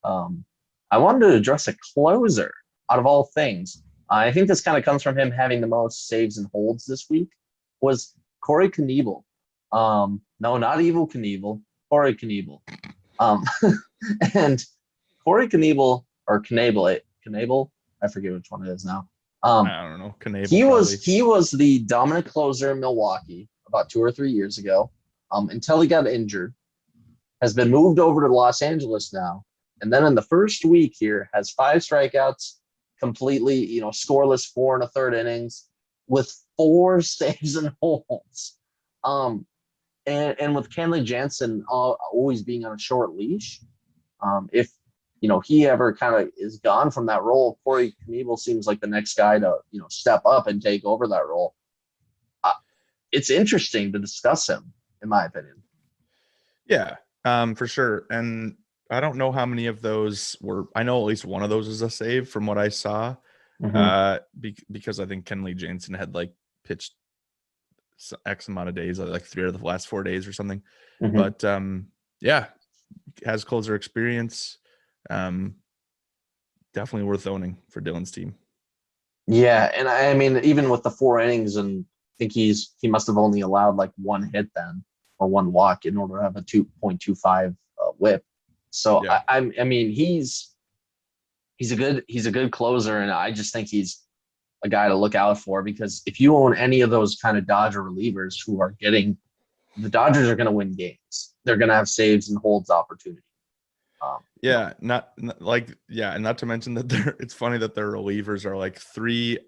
I wanted to address a closer out of all things. I think this kind of comes from him having the most saves and holds this week. Was Corey Knievel? No, not Evil Knievel. Corey Knievel. Um, and Corey Knievel or Knable, I forget which one it is now. I don't know. Canable He probably. was the dominant closer in Milwaukee about 2 or 3 years ago, until he got injured. Has been moved over to Los Angeles now, and then in the first week here has 5 strikeouts, completely scoreless 4 1/3 innings with 4 saves and holds. And with Kenley Jansen always being on a short leash, if he ever kind of is gone from that role, Corey Knievel seems like the next guy to step up and take over that role. It's interesting to discuss him, in my opinion. Yeah, for sure. And I don't know how many of those were. I know at least one of those was a save from what I saw. Mm-hmm. Because I think Kenley Jansen had like pitched X amount of days, like 3 of the last 4 days or something. Mm-hmm. But yeah, has closer experience. Definitely worth owning for Dylan's team. Yeah, and I mean, even with the 4 innings, and I think he must have only allowed like 1 hit then or 1 walk in order to have a 2.25 WHIP. So Yeah. I mean, he's a good closer, and I just think he's a guy to look out for, because if you own any of those kind of Dodger relievers who are getting, the Dodgers are going to win games. They're going to have saves and holds opportunity. Yeah, and not to mention that it's funny that their relievers are like 3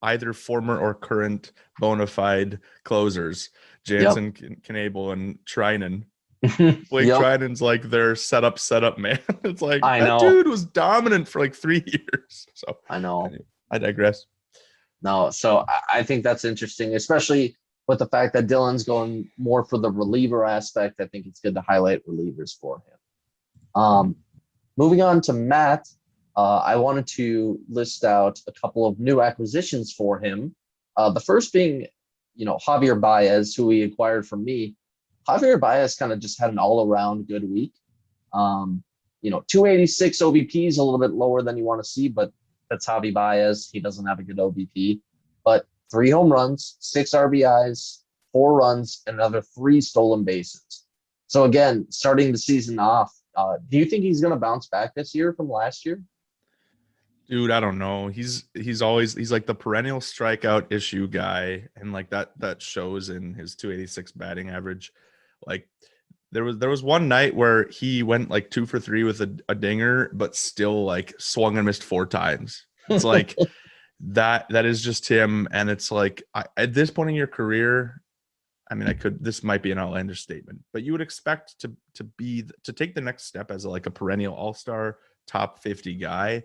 either former or current bona fide closers. Yep. Jansen, Knable, and Trinan. Blake Yep. Trinan's like their setup man. It's like I that know. dude was dominant for like 3 years. So I know. anyway, I digress. No, so I think that's interesting, especially with the fact that Dylan's going more for the reliever aspect. I think it's good to highlight relievers for him. Moving on to Matt, I wanted to list out a couple of new acquisitions for him. The first being, Javier Baez, who he acquired from me. Javier Baez kind of just had an all-around good week. 286 OBP is a little bit lower than you want to see, but that's Javi Baez. He doesn't have a good OBP. But 3 home runs, 6 RBIs, 4 runs, and another 3 stolen bases. So again, starting the season off, do you think he's going to bounce back this year from last year? Dude, I don't know. He's like the perennial strikeout issue guy, and like that shows in his 286 batting average. Like there was one night where he went like 2 for 3 with a dinger, but still like swung and missed 4 times. It's like that is just him, and it's like at this point in your career, I mean, this might be an outlandish statement, but you would expect to take the next step as like a perennial all-star top 50 guy,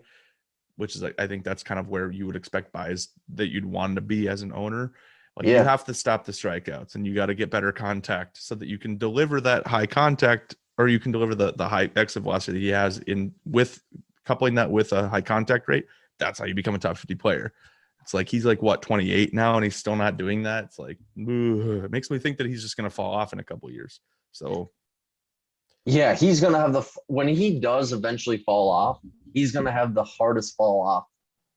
which is like, I think that's kind of where you would expect buys that you'd want to be as an owner. Like you Yeah. have to stop the strikeouts, and you got to get better contact so that you can deliver that high contact, or you can deliver the high exit velocity he has with coupling that with a high contact rate. That's how you become a top 50 player. It's like he's like 28 now, and he's still not doing that. It's like it makes me think that he's just going to fall off in a couple of years. So Yeah, he's going to have when he does eventually fall off, he's going to have the hardest fall off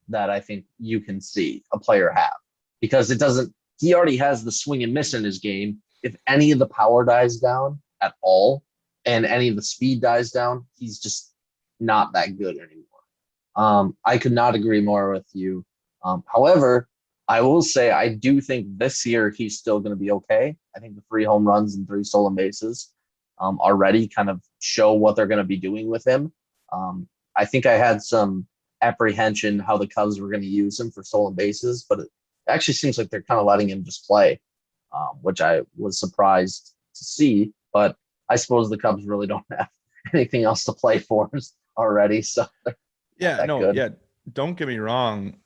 that I think you can see a player have, because he already has the swing and miss in his game. If any of the power dies down at all, and any of the speed dies down, he's just not that good anymore. I could not agree more with you. However, I will say I do think this year he's still going to be okay. I think the 3 home runs and 3 stolen bases already kind of show what they're going to be doing with him. I think I had some apprehension how the Cubs were going to use him for stolen bases, but it actually seems like they're kind of letting him just play, which I was surprised to see. But I suppose the Cubs really don't have anything else to play for already, so Yeah, no, good. yeah. Don't get me wrong.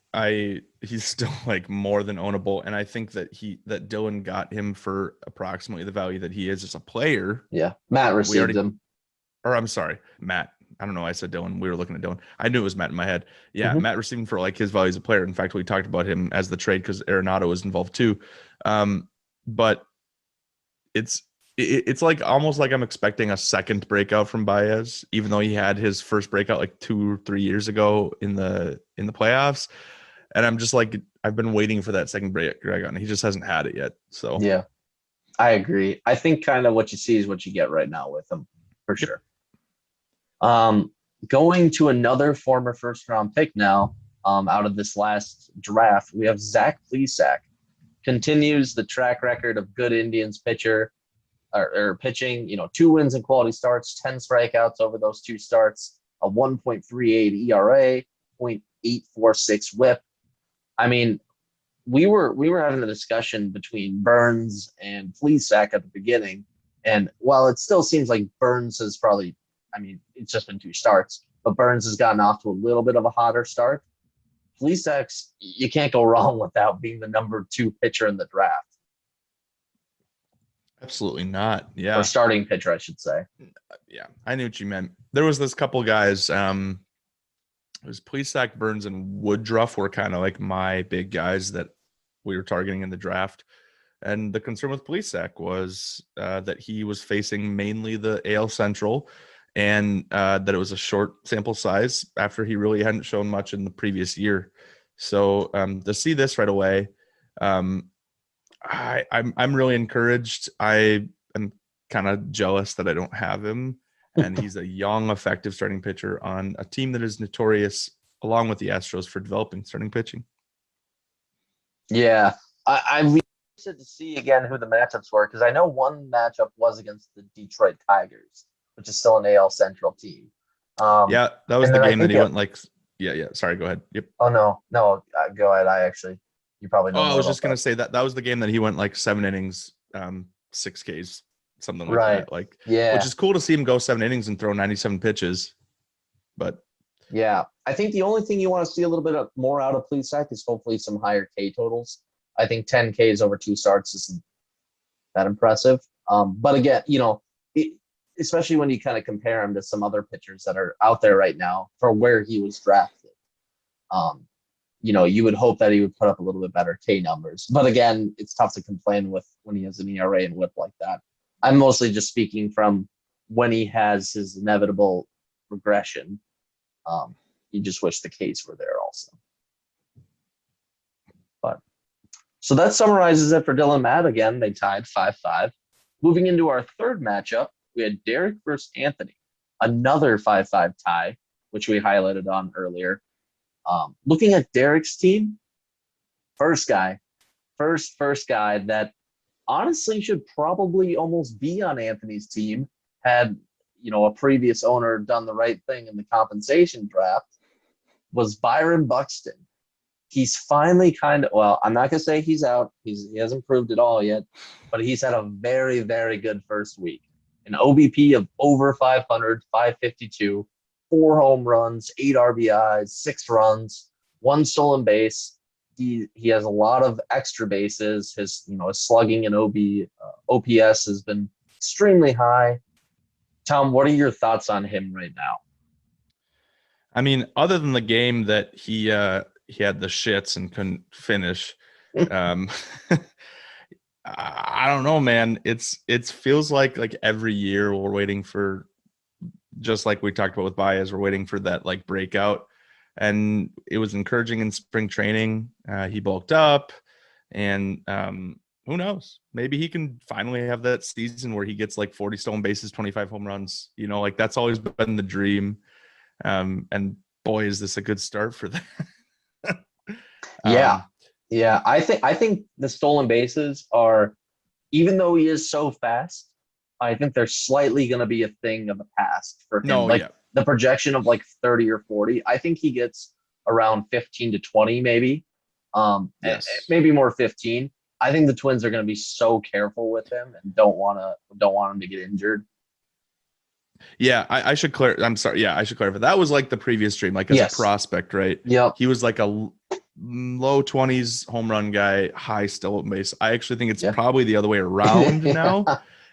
He's still like more than ownable, and I think that Dylan got him for approximately the value that he is as a player. Yeah, Matt We received already, him. or I'm sorry, Matt. I don't know why I said Dylan. We were looking at Dylan. I knew it was Matt in my head. Yeah, Matt receiving for like his value as a player. In fact, we talked about him as the trade because Arenado was involved too. But it's like almost like I'm expecting a second breakout from Baez, even though he had his first breakout like 2 or 3 years ago in the playoffs. And I'm just like, I've been waiting for that second breakout, and he just hasn't had it yet. So Yeah, I agree. I think kind of what you see is what you get right now with him, for yep. sure. Going to another former first round pick now, out of this last draft, we have Zach Plesac. Continues the track record of good Indians pitcher or pitching, 2 wins in quality starts, 10 strikeouts over those 2 starts, a 1.38 ERA, 0.846 whip. I mean, we were having a discussion between Burns and Plesac at the beginning, and while it still seems like Burns has probably, it's just been 2 starts, but Burns has gotten off to a little bit of a hotter start. Plesac, you can't go wrong without being the number 2 pitcher in the draft. Absolutely not. Yeah. Or starting pitcher, I should say. Yeah, I knew what you meant. There was this couple guys. It was Plesac, Burns, and Woodruff were kind of like my big guys that we were targeting in the draft. And the concern with Plesac was that he was facing mainly the AL Central, and that it was a short sample size after he really hadn't shown much in the previous year. So to see this right away, I'm really encouraged. I am kind of jealous that I don't have him, and he's a young, effective starting pitcher on a team that is notorious, along with the Astros, for developing starting pitching. Yeah, I'm interested to see again who the matchups were, because I know one matchup was against the Detroit Tigers, which is still an AL Central team. Yeah, that was the game that he went like. Yeah. Sorry, go ahead. Yep. Oh no, go ahead. You probably know. Oh, I more was about just gonna say that was the game that he went like 7 innings, 6 Ks, something like Right. that. Like, Yeah, which is cool to see him go 7 innings and throw 97 pitches. But yeah, I think the only thing you want to see a little bit more out of Plesac is hopefully some higher K totals. I think 10 Ks over 2 starts isn't that impressive. But again, especially when you kind of compare him to some other pitchers that are out there right now for where he was drafted. You would hope that he would put up a little bit better K numbers. But again, it's tough to complain with when he has an ERA and whip like that. I'm mostly just speaking from when he has his inevitable regression. You just wish the Ks were there also. But so that summarizes it for Dylan and Matt. Again, they tied 5-5. Moving into our third matchup, we had Derek versus Anthony, another 5-5 tie, which we highlighted on earlier. Looking at Derek's team, first guy that honestly should probably almost be on Anthony's team had, a previous owner done the right thing in the compensation draft, was Byron Buxton. He's finally I'm not going to say he's out. He hasn't proved it all yet, but he's had a very, very good first week. An OBP of over 500, 552, 4 home runs, 8 RBIs, 6 runs, 1 stolen base. He has a lot of extra bases. His slugging and OPS has been extremely high. Tom, what are your thoughts on him right now? I mean, other than the game that he had the shits and couldn't finish, I don't know, man. It feels like every year we're waiting for, just like we talked about with Baez, we're waiting for that like breakout. And it was encouraging in spring training. He bulked up, and who knows? Maybe he can finally have that season where he gets like 40 stolen bases, 25 home runs. Like that's always been the dream. And boy, is this a good start for that. Yeah. Yeah. I think the stolen bases are, even though he is so fast, I think they're slightly going to be a thing of the past for him. No, Like yeah. the projection of like 30 or 40, I think he gets around 15 to 20, maybe. Yes. Maybe more 15. I think the Twins are going to be so careful with him and don't want him to get injured. Yeah, I should clear. I'm sorry. Yeah, I should clarify. That was like the previous dream, like as a Yes. prospect, right? Yep. He was like a low 20s home run guy, high stolen base. I actually think it's Yeah. probably the other way around now,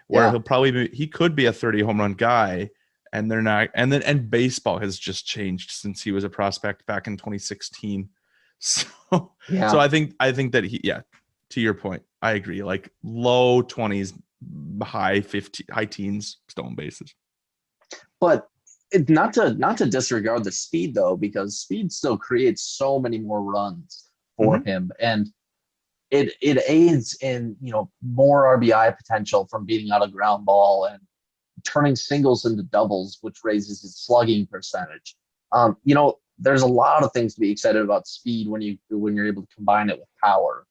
where Yeah. he could be a 30 home run guy, and they're not. And baseball has just changed since he was a prospect back in 2016. So Yeah. I think that to your point, I agree. Like low 20s, high teens stolen bases. But not to disregard the speed though, because speed still creates so many more runs for Mm-hmm. him, and it aids in more RBI potential from beating out a ground ball and turning singles into doubles, which raises his slugging percentage. There's a lot of things to be excited about speed when you're able to combine it with power,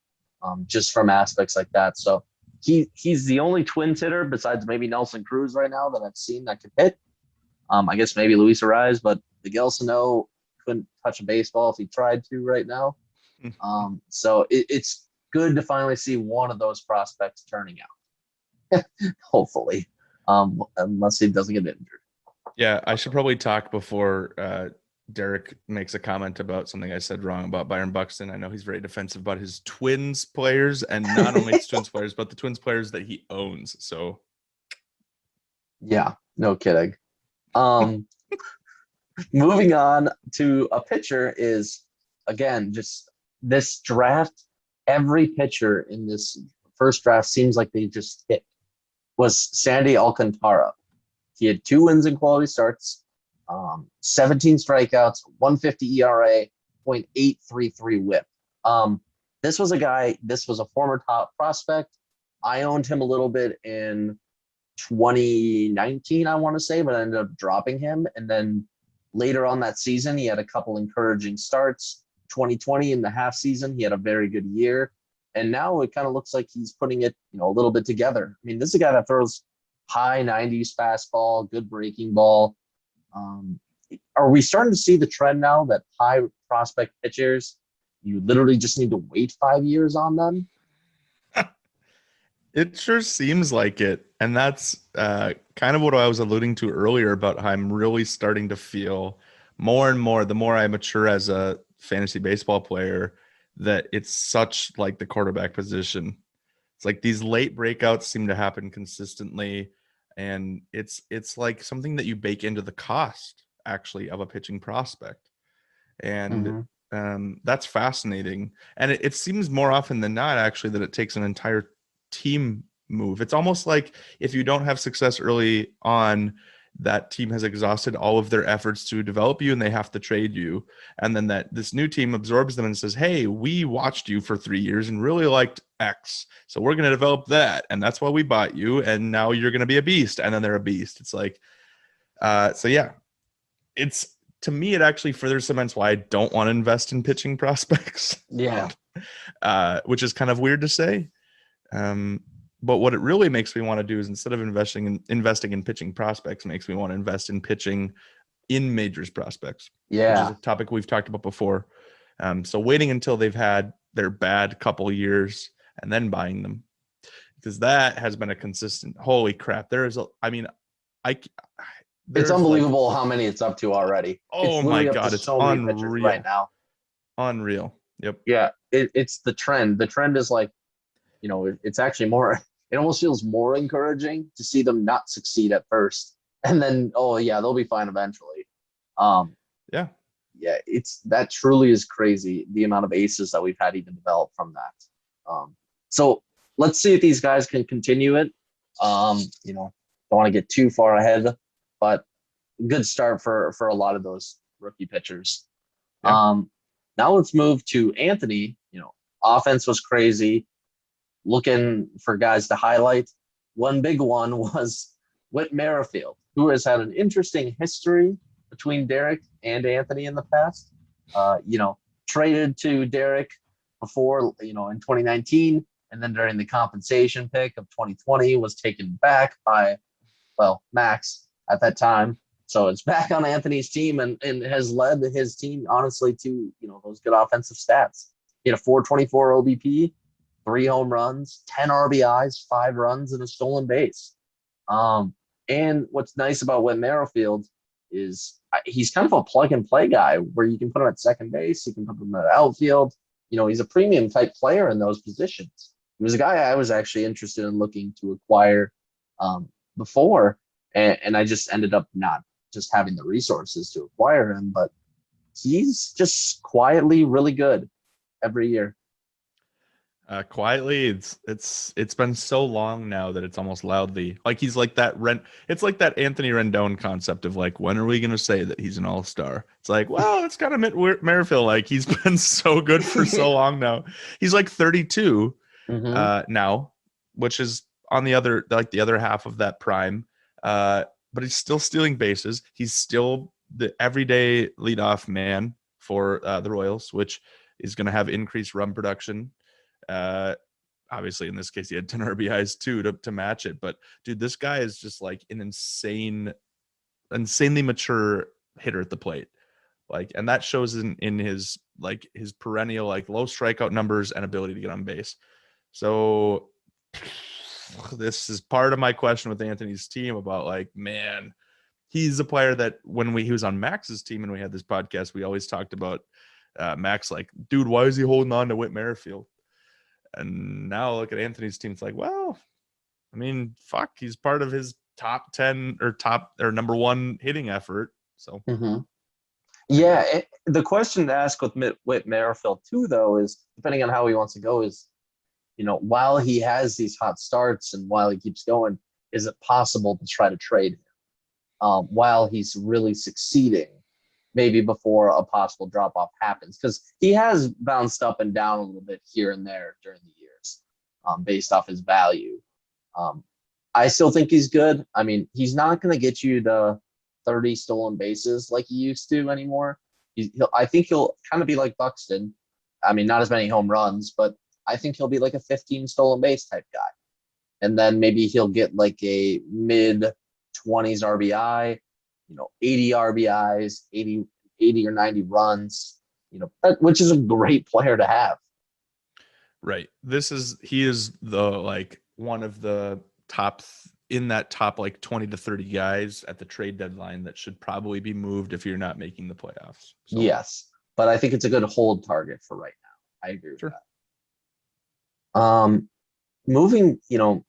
just from aspects like that. So he's the only Twins hitter besides maybe Nelson Cruz right now that I've seen that could hit. I guess maybe Luis Ariz, but Miguel Sano couldn't touch a baseball if he tried to right now. So it's good to finally see one of those prospects turning out, hopefully, unless he doesn't get injured. Yeah, I should probably talk before Derek makes a comment about something I said wrong about Byron Buxton. I know he's very defensive about his Twins players, and not only his Twins players, but the Twins players that he owns. So Yeah, no kidding. Um, Moving on to a pitcher is, again, just this draft. Every pitcher in this first draft seems like they just hit. Was Sandy Alcantara. He had 2 wins in quality starts, 17 strikeouts, 150 ERA, .833 WHIP. This was a former top prospect. I owned him a little bit in 2019, I want to say, but I ended up dropping him. And then later on that season, he had a couple encouraging starts. 2020 in the half season, he had a very good year. And now it kind of looks like he's putting it, a little bit together. I mean, this is a guy that throws high 90s fastball, good breaking ball. Are we starting to see the trend now that high prospect pitchers, you literally just need to wait 5 years on them? it sure seems like it. And that's kind of what I was alluding to earlier about how I'm really starting to feel more and more, the more I mature as a fantasy baseball player, that it's such like the quarterback position. It's like these late breakouts seem to happen consistently, and it's like something that you bake into the cost actually of a pitching prospect. And Mm-hmm. that's fascinating. And it seems more often than not actually that it takes an entire team move. It's almost like if you don't have success early on, that team has exhausted all of their efforts to develop you and they have to trade you. And then that this new team absorbs them and says, hey, we watched you for 3 years and really liked X. So we're going to develop that. And that's why we bought you. And now you're going to be a beast. And then they're a beast. It's like, so yeah, it's, to me, it actually further cements why I don't want to invest in pitching prospects. Yeah. Which is kind of weird to say. But what it really makes me want to do is, instead of investing in pitching prospects, makes me want to invest in pitching in majors prospects, which is Yeah. a topic we've talked about before. So waiting until they've had their bad couple years and then buying them, because that has been a consistent. Holy crap! I It's there's like, unbelievable how many it's up to already. oh It's my literally up to god, it's so many pitchers right unreal, now. unreal. Yep. Yeah, it's the trend. The trend is like, it's actually more, it almost feels more encouraging to see them not succeed at first. And then, oh yeah, they'll be fine eventually. Um, Yeah. yeah, that truly is crazy, the amount of aces that we've had even develop from that. So let's see if these guys can continue it. Don't want to get too far ahead, but good start for a lot of those rookie pitchers. Yeah. Now let's move to Anthony. Offense was crazy. looking for guys to highlight. One big one was Whit Merrifield, who has had an interesting history between Derek and Anthony in the past. You know, traded to Derek before, you know, in 2019, and then during the compensation pick of 2020 was taken back by, well, Max at that time. So it's back on Anthony's team and has led his team, honestly, to, you know, those good offensive stats. He had a 424 OBP, 3 home runs, 10 RBIs, 5 runs, and a stolen base. And what's nice about Whit Merrifield is he's kind of a plug and play guy where you can put him at second base, you can put him at outfield. You know, he's a premium type player in those positions. He was a guy I was actually interested in looking to acquire before, and I just ended up not just having the resources to acquire him, but he's just quietly really good every year. Quietly, it's been so long now that it's almost loudly like he's like that it's like that Anthony Rendon concept of like, when are we going to say that he's an all-star? It's like, well, it's kind of Merrifield, like he's been so good for so long now. He's like 32 now, which is on the other half of that prime, but he's still stealing bases. He's still the everyday leadoff man for the Royals, which is going to have increased run production. Obviously in this case he had 10 RBIs too to match it, but dude, this guy is just like an insanely mature hitter at the plate, like, and that shows in his perennial like low strikeout numbers and ability to get on base. So this is part of my question with Anthony's team about like, man, he's a player that when he was on Max's team and we had this podcast, we always talked about Max, like, dude, why is he holding on to Whit Merrifield? And now look at Anthony's team. It's like, well, I mean, fuck, he's part of his top 10 or number one hitting effort. So, yeah, the question to ask with Whit Merrifield too, though, is depending on how he wants to go, is, you know, while he has these hot starts and while he keeps going, is it possible to try to trade him while he's really succeeding? Maybe before a possible drop off happens, because he has bounced up and down a little bit here and there during the years, based off his value. I still think he's good. I mean, he's not going to get you the 30 stolen bases like he used to anymore. I think he'll kind of be like Buxton. I mean, not as many home runs, but I think he'll be like a 15 stolen base type guy. And then maybe he'll get like a mid 20s RBI, you know, 80 RBIs, 80 or 90 runs, you know, which is a great player to have. Right. He is the like one of the top in that top like 20 to 30 guys at the trade deadline that should probably be moved if you're not making the playoffs. So. Yes, but I think it's a good hold target for right now. I agree with that. Moving, you know,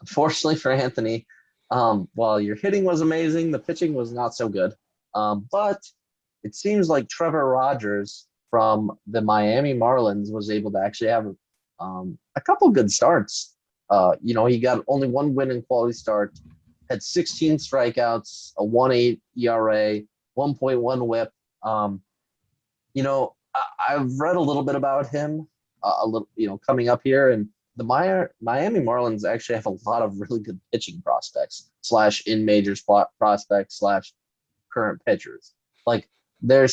unfortunately for Anthony, while your hitting was amazing, the pitching was not so good. But it seems like Trevor Rogers from the Miami Marlins was able to actually have a couple good starts. You know, he got only one win in quality start, had 16 strikeouts, a 1.8 ERA, 1.1 WHIP. You know, I've read a little bit about him, a little, you know, coming up here, and the Miami Marlins actually have a lot of really good pitching prospects / in majors prospects / current pitchers. Like they've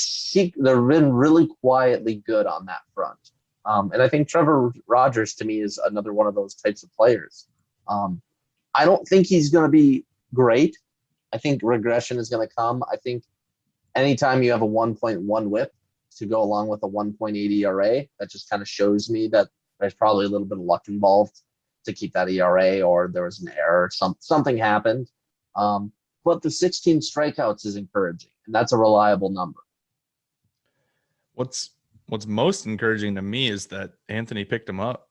been really quietly good on that front. And I think Trevor Rogers to me is another one of those types of players. I don't think he's going to be great. I think regression is going to come. I think anytime you have a 1.1 WHIP to go along with a 1.8 ERA, that just kind of shows me that there's probably a little bit of luck involved to keep that ERA, or there was an error, something happened. But the 16 strikeouts is encouraging, and that's a reliable number. What's most encouraging to me is that Anthony picked him up.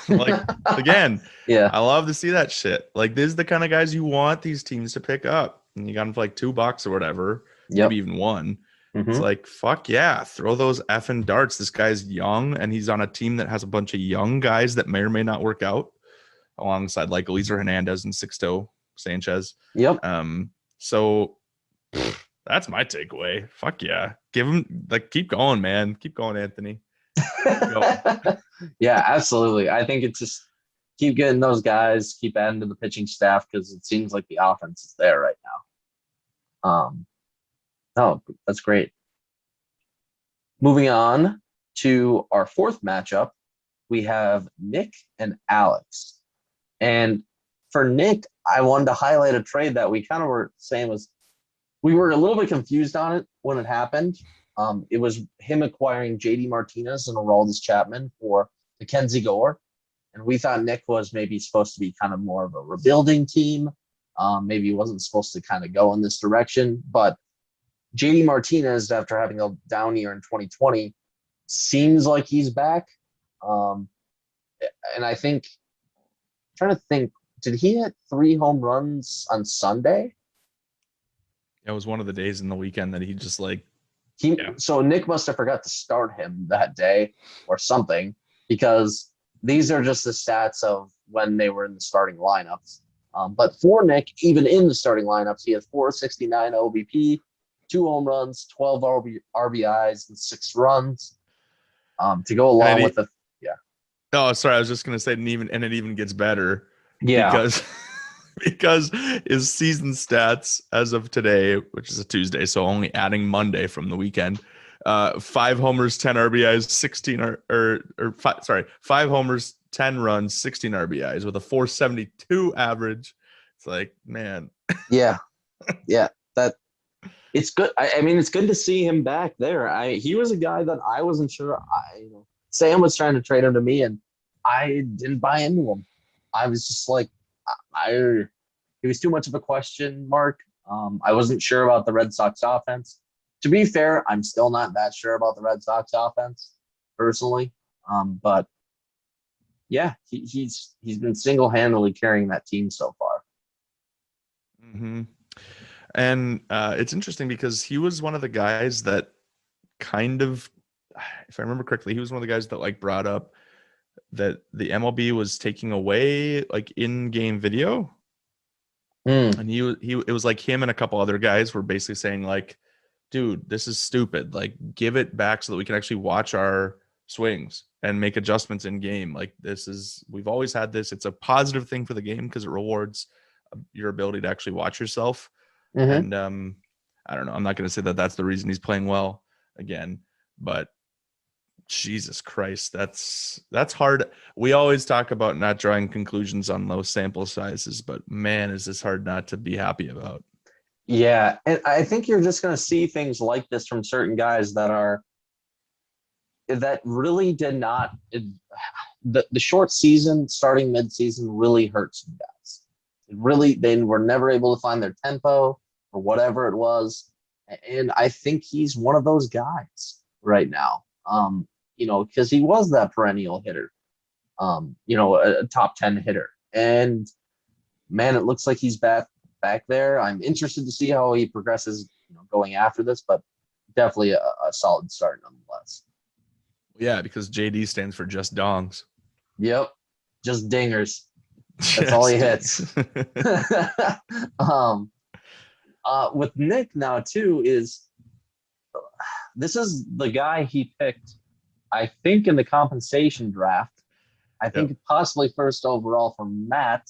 Like, again, yeah, I love to see that shit. Like, this is the kind of guys you want these teams to pick up. And you got him for like $2 or whatever, maybe even one. It's like, fuck yeah, throw those effing darts. This guy's young, and he's on a team that has a bunch of young guys that may or may not work out, alongside like Eliezer Hernandez and Sixto Sanchez. So that's my takeaway. Fuck yeah, give him, like, keep going, man, keep going, Anthony. Go. Yeah, absolutely. I think it's just keep getting those guys, keep adding to the pitching staff because it seems like the offense is there right now. No, that's great. Moving on to our fourth matchup, we have Nick and Alex. And for Nick, I wanted to highlight a trade that we kind of were saying was we were a little bit confused on it when it happened. It was him acquiring JD Martinez and Aroldis Chapman for Mackenzie Gore. And we thought Nick was maybe supposed to be kind of more of a rebuilding team. Maybe he wasn't supposed to kind of go in this direction. But JD Martinez, after having a down year in 2020, seems like he's back. And I think, trying to think, did he hit 3 home runs on Sunday? It was one of the days in the weekend that he just like, So Nick must have forgot to start him that day or something, because these are just the stats of when they were in the starting lineups. But for Nick, even in the starting lineups, he had 469 OBP, 2 home runs, 12 RBIs, and 6 runs. To go along with the Oh, sorry, I was just gonna say, it even gets better yeah. because his season stats as of today, which is a Tuesday, so only adding Monday from the weekend, 5 homers, 10 RBIs, 16 5 homers, 10 runs, 16 RBIs with a 472 average. It's like, man. Yeah. That it's good. I mean, it's good to see him back there. He was a guy that I wasn't sure. Sam was trying to trade him to me, and I didn't buy into him. I was just like, he was too much of a question mark. I wasn't sure about the Red Sox offense. To be fair, I'm still not that sure about the Red Sox offense personally. But yeah, he's been single-handedly carrying that team so far. Mm-hmm. And it's interesting because he was one of the guys that kind of, if I remember correctly, he was one of the guys that like brought up that the MLB was taking away like in-game video. And it was like him and a couple other guys were basically saying like, dude, this is stupid. Like, give it back so that we can actually watch our swings and make adjustments in game. Like, we've always had this. It's a positive thing for the game because it rewards your ability to actually watch yourself. Mm-hmm. And I don't know. I'm not going to say that that's the reason he's playing well again, but Jesus Christ, that's hard. We always talk about not drawing conclusions on low sample sizes, but man, is this hard not to be happy about. Yeah, and I think you're just going to see things like this from certain guys that really did not. The short season, starting mid-season, really hurt some guys. They were never able to find their tempo or whatever it was, and I think he's one of those guys right now. Because he was that perennial hitter, a top 10 hitter, and man, it looks like he's back there. I'm interested to see how he progresses, going after this, but definitely a solid start nonetheless. Yeah, because JD stands for just dongs. Yep, just dingers. That's all he hits. With Nick now too this is the guy he picked, I think, in the compensation draft. I think possibly first overall from Matt,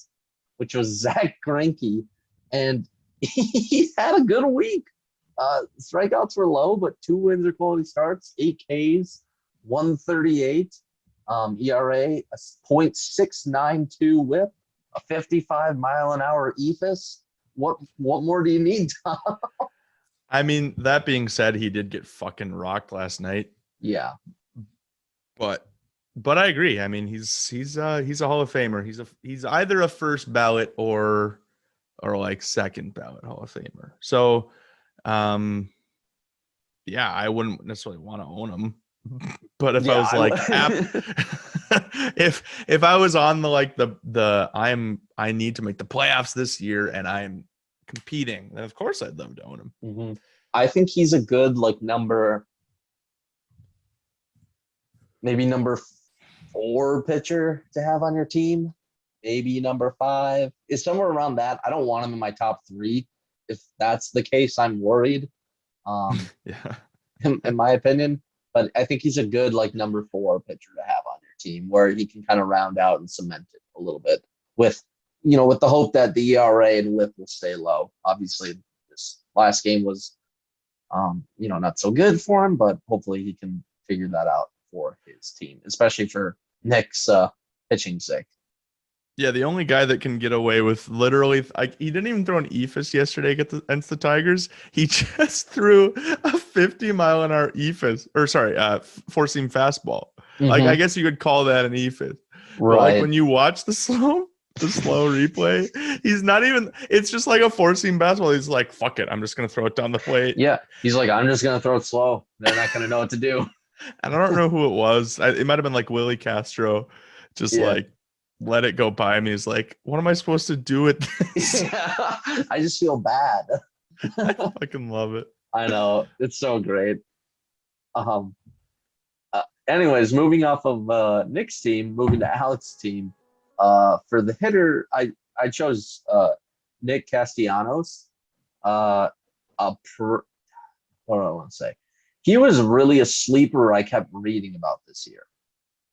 which was Zach Greinke. And he had a good week. Strikeouts were low, but 2 wins or quality starts, 8 Ks, 138 ERA, a .692 whip, a 55-mile-an-hour EFIS. What more do you need, Tom? I mean, that being said, he did get fucking rocked last night. Yeah. But I agree. I mean, he's a Hall of Famer. He's either a first ballot or like second ballot Hall of Famer. So, yeah, I wouldn't necessarily want to own him. But if I was like, if I was on I need to make the playoffs this year and I'm competing, then of course I'd love to own him. Mm-hmm. I think he's a good maybe number 4 pitcher to have on your team. Maybe number 5 is somewhere around that. I don't want him in my top 3. If that's the case, I'm worried. Yeah, in my opinion. but I think he's a good like number 4 pitcher to have on your team where he can kind of round out and cement it a little bit with, with the hope that the ERA and WHIP will stay low. Obviously, this last game was, not so good for him, but hopefully he can figure that out for his team, especially for Nick's pitching sake. Yeah, the only guy that can get away with literally, he didn't even throw an eephus yesterday against the Tigers. He just threw a 50-mile-an-hour eephus, or sorry, four-seam fastball. Like, I guess you could call that an eephus. But like when you watch the slow replay, he's not even. It's just like a four-seam basketball. He's like, "Fuck it, I'm just gonna throw it down the plate." Yeah, he's like, "I'm just gonna throw it slow. They're not gonna know what to do." And I don't know who it was. It might have been like Willie Castro, just like let it go by me. He's like, what am I supposed to do with this? Yeah, I just feel bad. I fucking love it. I know, it's so great. Anyways, moving off of Nick's team, moving to Alex's team. For the hitter, I chose Nick Castellanos. What do I want to say? He was really a sleeper I kept reading about this year.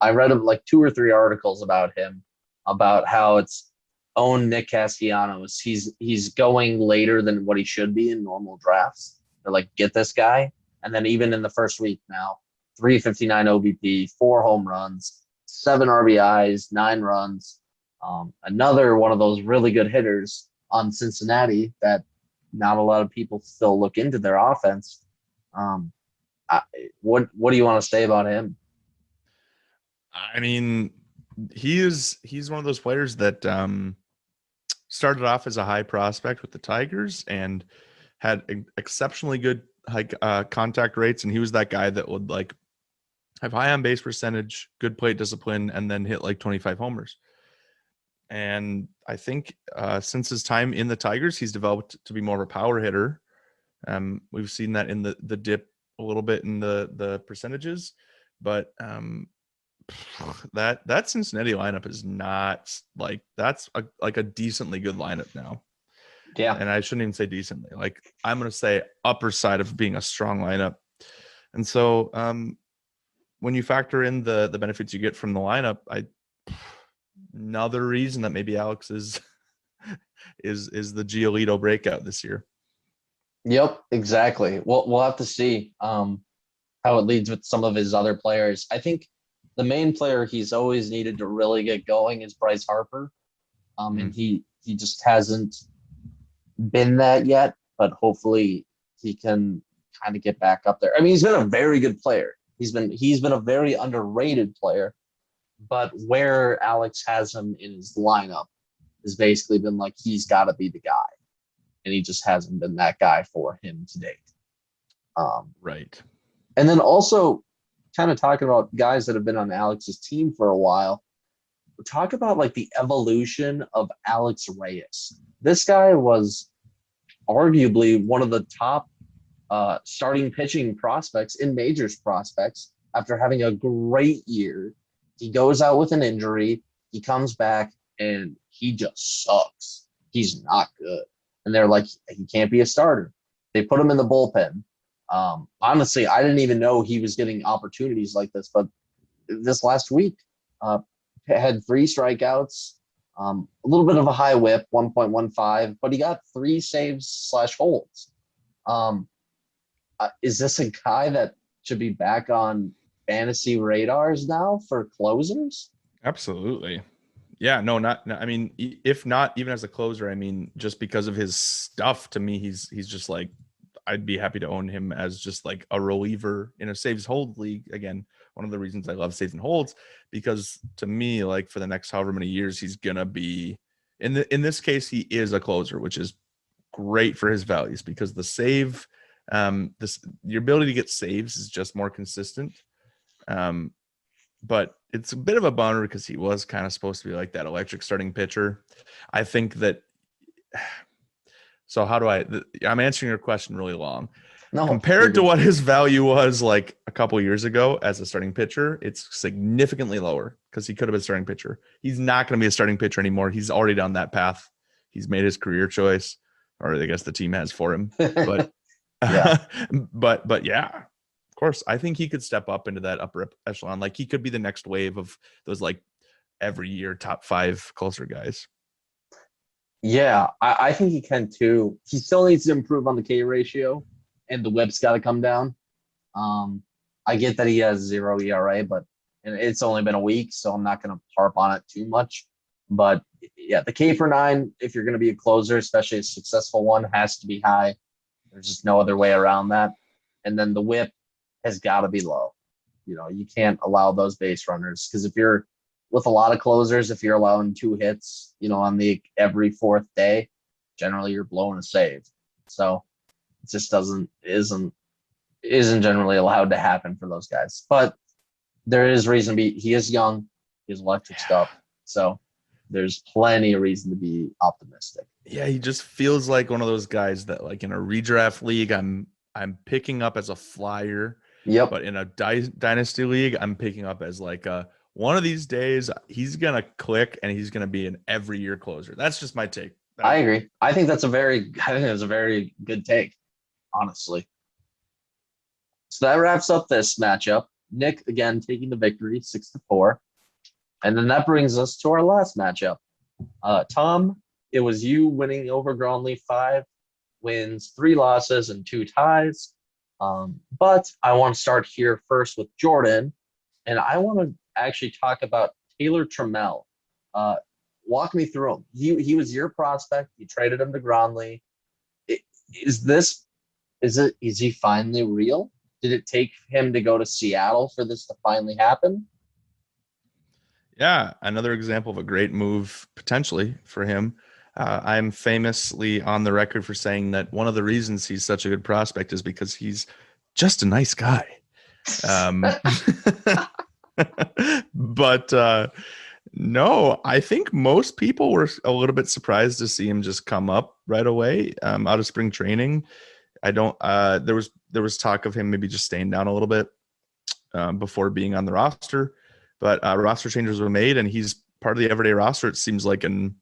I read like 2 or 3 articles about him, about how it's own Nick Castellanos. He's going later than what he should be in normal drafts. They're like, get this guy. And then even in the first week now, 359 OBP, 4 home runs, 7 RBIs, 9 runs. Another one of those really good hitters on Cincinnati that not a lot of people still look into their offense. What do you want to say about him? I mean, he's one of those players that started off as a high prospect with the Tigers and had exceptionally good contact rates, and he was that guy that would like have high on base percentage, good plate discipline, and then hit like 25 homers. And I think since his time in the Tigers, he's developed to be more of a power hitter. We've seen that in the dip a little bit in the percentages, but that Cincinnati lineup is not like that's a decently good lineup now. Yeah, and I shouldn't even say decently. Like I'm gonna say upper side of being a strong lineup. And so when you factor in the benefits you get from the lineup, another reason that maybe Alex is the Giolito breakout this year. Yep, exactly. We'll have to see how it leads with some of his other players. I think the main player he's always needed to really get going is Bryce Harper. And he just hasn't been that yet, but hopefully he can kind of get back up there. I mean, he's been a very good player. He's been a very underrated player, but where Alex has him in his lineup has basically been like he's got to be the guy, and he just hasn't been that guy for him to date. Right. And then also kind of talking about guys that have been on Alex's team for a while. Talk about like the evolution of Alex Reyes. This guy was arguably one of the top starting pitching prospects in majors prospects after having a great year. He goes out with an injury. He comes back and he just sucks. He's not good. And they're like, he can't be a starter. They put him in the bullpen. Honestly, I didn't even know he was getting opportunities like this, but this last week had 3 strikeouts, a little bit of a high whip, 1.15, but he got 3 saves/holds. Is this a guy that should be back on fantasy radars now for closers? Absolutely. Yeah, no, I mean, if not even as a closer, I mean, just because of his stuff, to me, he's just like, I'd be happy to own him as just like a reliever in a saves hold league. Again, one of the reasons I love saves and holds, because to me, like for the next however many years, he's gonna be in this case, he is a closer, which is great for his values because the save, your ability to get saves is just more consistent. But it's a bit of a bummer because he was kind of supposed to be like that electric starting pitcher. I think that. So how do I'm answering your question really long. No, compared to what his value was like a couple years ago as a starting pitcher, it's significantly lower because he could have been a starting pitcher. He's not going to be a starting pitcher anymore. He's already down that path. He's made his career choice, or I guess the team has for him. But yeah. but yeah, Of course, I think he could step up into that upper echelon. Like he could be the next wave of those like every year top 5 closer guys. Yeah, I think he can too. He still needs to improve on the K ratio, and the whip's got to come down. I get that he has 0 ERA, but and it's only been a week, so I'm not going to harp on it too much. But yeah, the K per 9, if you're going to be a closer, especially a successful one, has to be high. There's just no other way around that. And then the whip has got to be low. You can't allow those base runners, because if you're with a lot of closers, if you're allowing 2 hits, on the every 4th day, generally you're blowing a save. So it just isn't generally allowed to happen for those guys. But there is reason to be. He is young. He has electric stuff. So there's plenty of reason to be optimistic. Yeah, he just feels like one of those guys that like in a redraft league, I'm picking up as a flyer. Yep. But in a dynasty league, I'm picking up as like one of these days he's gonna click and he's gonna be an every year closer. That's just my take. I agree. I think that's a very good take, honestly. So that wraps up this matchup. Nick again taking the victory, 6-4. And then that brings us to our last matchup. Tom, it was you winning over Gronley, 5 wins, 3 losses, and 2 ties. But I want to start here first with Jordan, and I want to actually talk about Taylor Trammell. Walk me through him. He was your prospect. You traded him to Gronley. Is he finally real? Did it take him to go to Seattle for this to finally happen? Yeah, another example of a great move potentially for him. I'm famously on the record for saying that one of the reasons he's such a good prospect is because he's just a nice guy. But no, I think most people were a little bit surprised to see him just come up right away out of spring training. There was talk of him maybe just staying down a little bit before being on the roster, but roster changes were made and he's part of the everyday roster. It seems like, and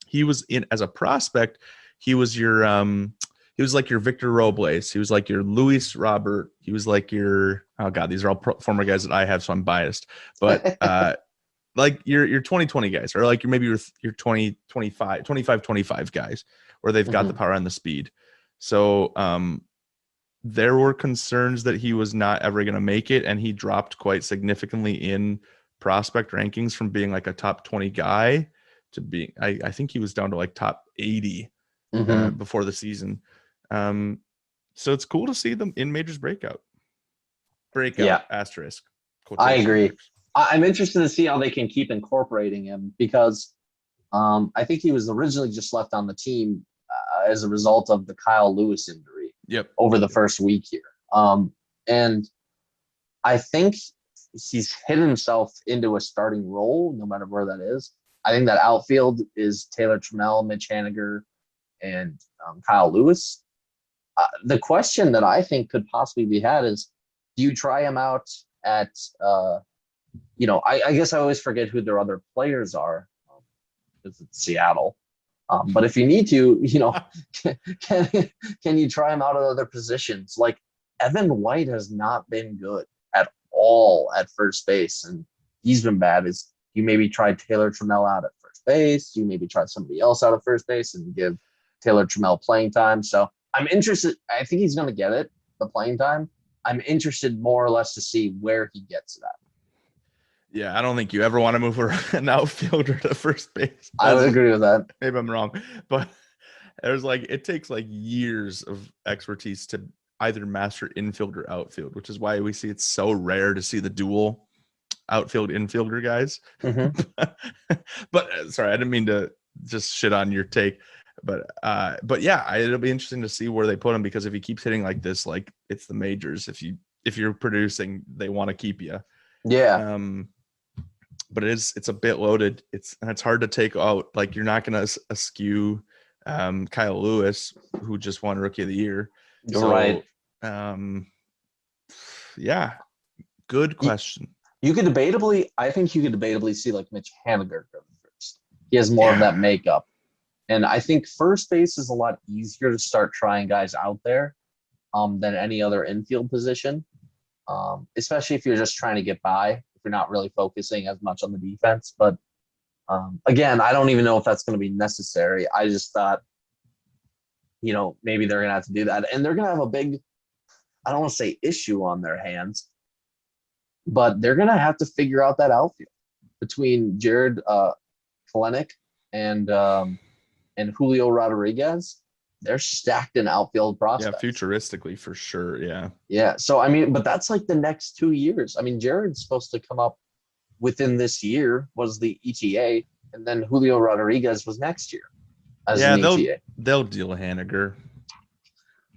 he was in as a prospect. He was like your Victor Robles. He was like your Luis Robert. He was like your, oh God, these are all former guys that I have, so I'm biased. But like your 2020 guys, or like maybe your 25 guys, where they've got the power and the speed. So there were concerns that he was not ever going to make it, and he dropped quite significantly in prospect rankings from being like a top 20 guy to being, I think he was down to like top 80 before the season. So it's cool to see them in majors breakout, asterisk. I agree. I'm interested to see how they can keep incorporating him, because I think he was originally just left on the team as a result of the Kyle Lewis injury over the first week here. And I think he's hit himself into a starting role, no matter where that is. I think that outfield is Taylor Trammell, Mitch Haniger, and Kyle Lewis. The question that I think could possibly be had is, do you try him out at, I guess I always forget who their other players are, because it's Seattle. But if you need to, can you try him out at other positions? Like Evan White has not been good at all at first base, and he's been bad. Is you maybe try Taylor Trammell out at first base? You maybe try somebody else out at first base and give Taylor Trammell playing time. So I'm interested. I think he's going to get the playing time. I'm interested more or less to see where he gets that. Yeah, I don't think you ever want to move an outfielder to first base. I would agree with that. Maybe I'm wrong, but it takes like years of expertise to either master infield or outfield, which is why we see it's so rare to see the dual outfield infielder guys. But sorry, I didn't mean to just shit on your take, but yeah, it'll be interesting to see where they put him, because if he keeps hitting like this, like it's the majors. If you're producing, they want to keep you. Yeah. But it's a bit loaded. It's hard to take out. Like you're not going to eschew Kyle Lewis, who just won Rookie of the Year. You're right. Yeah, good question. I think you could debatably see like Mitch Haniger go first. He has more of that makeup. And I think first base is a lot easier to start trying guys out there than any other infield position. especially if you're just trying to get by, if you're not really focusing as much on the defense. But again, I don't even know if that's going to be necessary. I just thought, maybe they're going to have to do that. And they're going to have a big, I don't want to say issue on their hands, but they're going to have to figure out that outfield between Jared Kalenic and Julio Rodriguez. They're stacked in outfield prospects. Yeah, futuristically for sure. Yeah. Yeah. So, but that's like the next 2 years. Jared's supposed to come up within this year, was the ETA, and then Julio Rodriguez was next year as an ETA. They'll deal Haniger.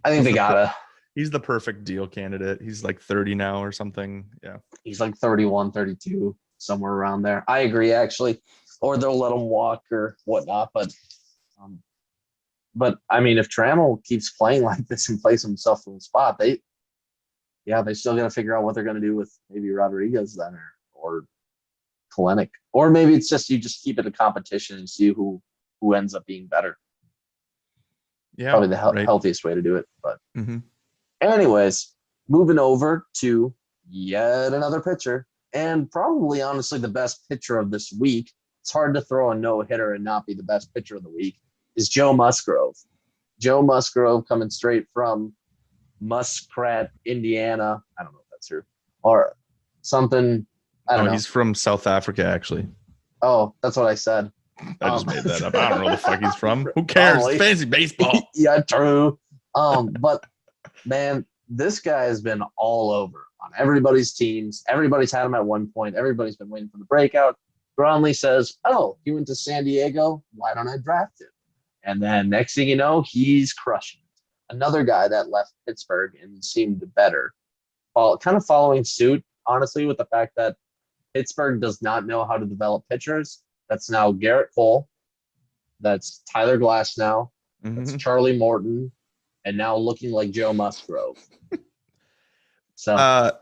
I think they gotta. He's the perfect deal candidate. He's like 30 now or something. Yeah. He's like 31, 32, somewhere around there. I agree, actually. Or they'll let him walk or whatnot. But if Trammell keeps playing like this and plays himself in the spot, they still got to figure out what they're going to do with maybe Rodriguez then or Kalenic. Or maybe it's just you just keep it a competition and see who ends up being better. Yeah, probably the healthiest way to do it. But anyways, moving over to yet another pitcher, and probably honestly the best pitcher of this week. It's hard to throw a no-hitter and not be the best pitcher of the week, is Joe Musgrove. Joe Musgrove coming straight from Muskrat, Indiana. I don't know if that's true. Or something. I don't know. He's from South Africa, actually. Oh, that's what I said. I just made that up. I don't know where the fuck he's from. Who cares? It's fantasy baseball. Yeah, true. But man, this guy has been all over on everybody's teams. Everybody's had him at one point. Everybody's been waiting for the breakout. Bromley says, "Oh, he went to San Diego. Why don't I draft him?" And then next thing you know, he's crushing it. Another guy that left Pittsburgh and seemed better. Kind of following suit, honestly, with the fact that Pittsburgh does not know how to develop pitchers. That's now Garrett Cole. That's Tyler Glasnow. That's Charlie Morton. And now looking like Joe Musgrove. So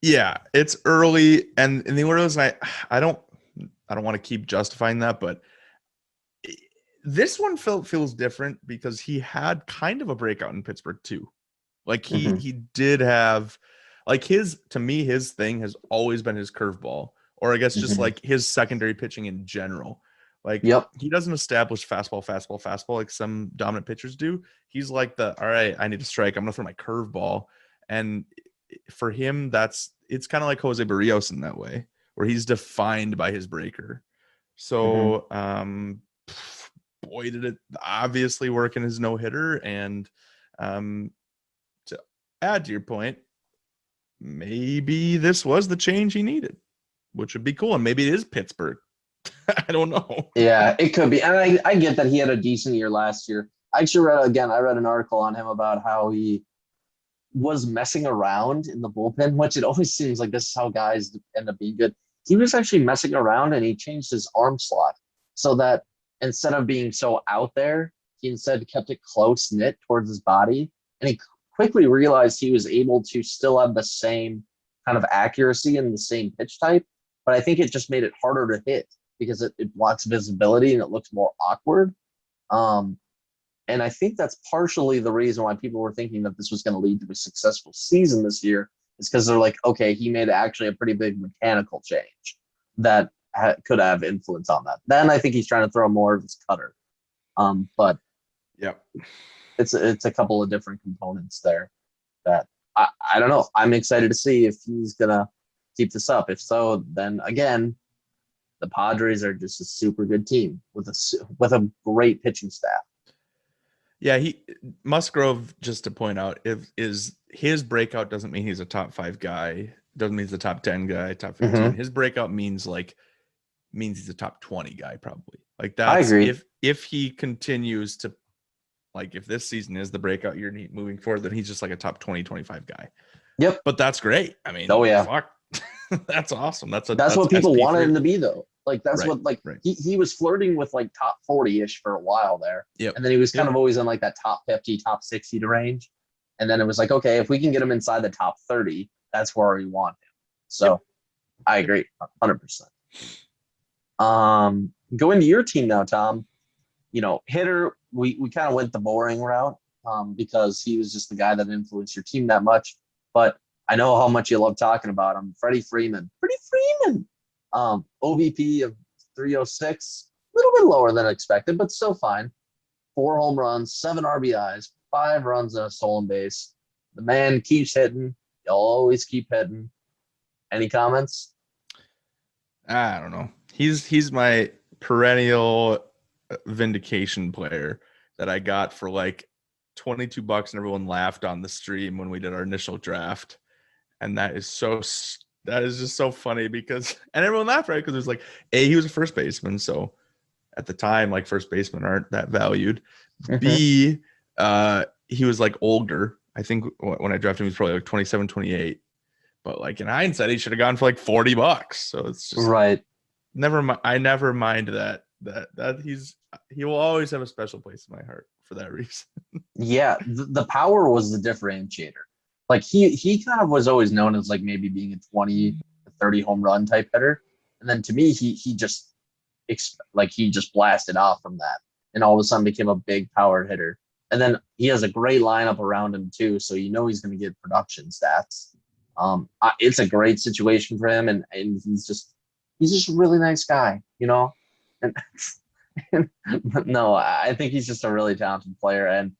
yeah, it's early, and the Orioles, I don't want to keep justifying that, but this one feels different because he had kind of a breakout in Pittsburgh too. Like he did have, like, his thing has always been his curveball, or I guess just like his secondary pitching in general. Like, he doesn't establish fastball like some dominant pitchers do. He's like all right, I need to strike, I'm gonna throw my curveball. And for him, it's kind of like Jose Barrios in that way, where he's defined by his breaker. So boy, did it obviously work in his no-hitter. And to add to your point, maybe this was the change he needed, which would be cool. And maybe it is Pittsburgh. I don't know. Yeah, it could be. And I get that he had a decent year last year. I actually read an article on him about how he was messing around in the bullpen, which it always seems like this is how guys end up being good. He was actually messing around and he changed his arm slot so that instead of being so out there, he instead kept it close knit towards his body. And he quickly realized he was able to still have the same kind of accuracy and the same pitch type. But I think it just made it harder to hit because it blocks visibility and it looks more awkward. And I think that's partially the reason why people were thinking that this was going to lead to a successful season this year, is because they're like, okay, he made actually a pretty big mechanical change that could have influence on that. Then I think he's trying to throw more of his cutter. But it's a couple of different components there that I don't know. I'm excited to see if he's going to keep this up. If so, then again, the Padres are just a super good team with a great pitching staff. Yeah, Musgrove, just to point out, is his breakout doesn't mean he's a top 5 guy. Doesn't mean he's a top 10 guy, top 15. His breakout means he's a top 20 guy, probably. Like, that's, I agree. If he continues to, like, if this season is the breakout year moving forward, then he's just like a top 20, 25 guy. Yep. But that's great. I mean, fuck. That's awesome. That's what people SP wanted him to be, though. Like, that's right, he was flirting with like top 40-ish for a while there. Yep. And then he was kind of always in like that top 50, top 60 range. And then it was like, okay, if we can get him inside the top 30, that's where we want him. So I agree 100%. Going to your team now, Tom. Hitter, we kind of went the boring route because he was just the guy that influenced your team that much. But I know how much you love talking about him. Freddie Freeman. Freddie Freeman. OVP of 306. A little bit lower than expected, but still fine. 4 home runs, 7 RBIs, 5 runs on a stolen base. The man keeps hitting. He'll always keep hitting. Any comments? I don't know. He's my perennial vindication player that I got for like $22 and everyone laughed on the stream when we did our initial draft. And that is just so funny because and everyone laughed, right? Because it was like he was a first baseman, so at the time, like first basemen aren't that valued. B, he was like older. I think when I drafted him, he was probably like 27, 28. But like in hindsight, he should have gone for like $40. So it's just right. I never mind that he will always have a special place in my heart for that reason. Yeah, the power was the differentiator. Like he kind of was always known as like maybe being a 20, 30 home run type hitter. And then to me, he just he just blasted off from that and all of a sudden became a big powered hitter. And then he has a great lineup around him too, so you know he's going to get production stats. It's a great situation for him, and he's just a really nice guy, you know. And, and no, I think he's just a really talented player. And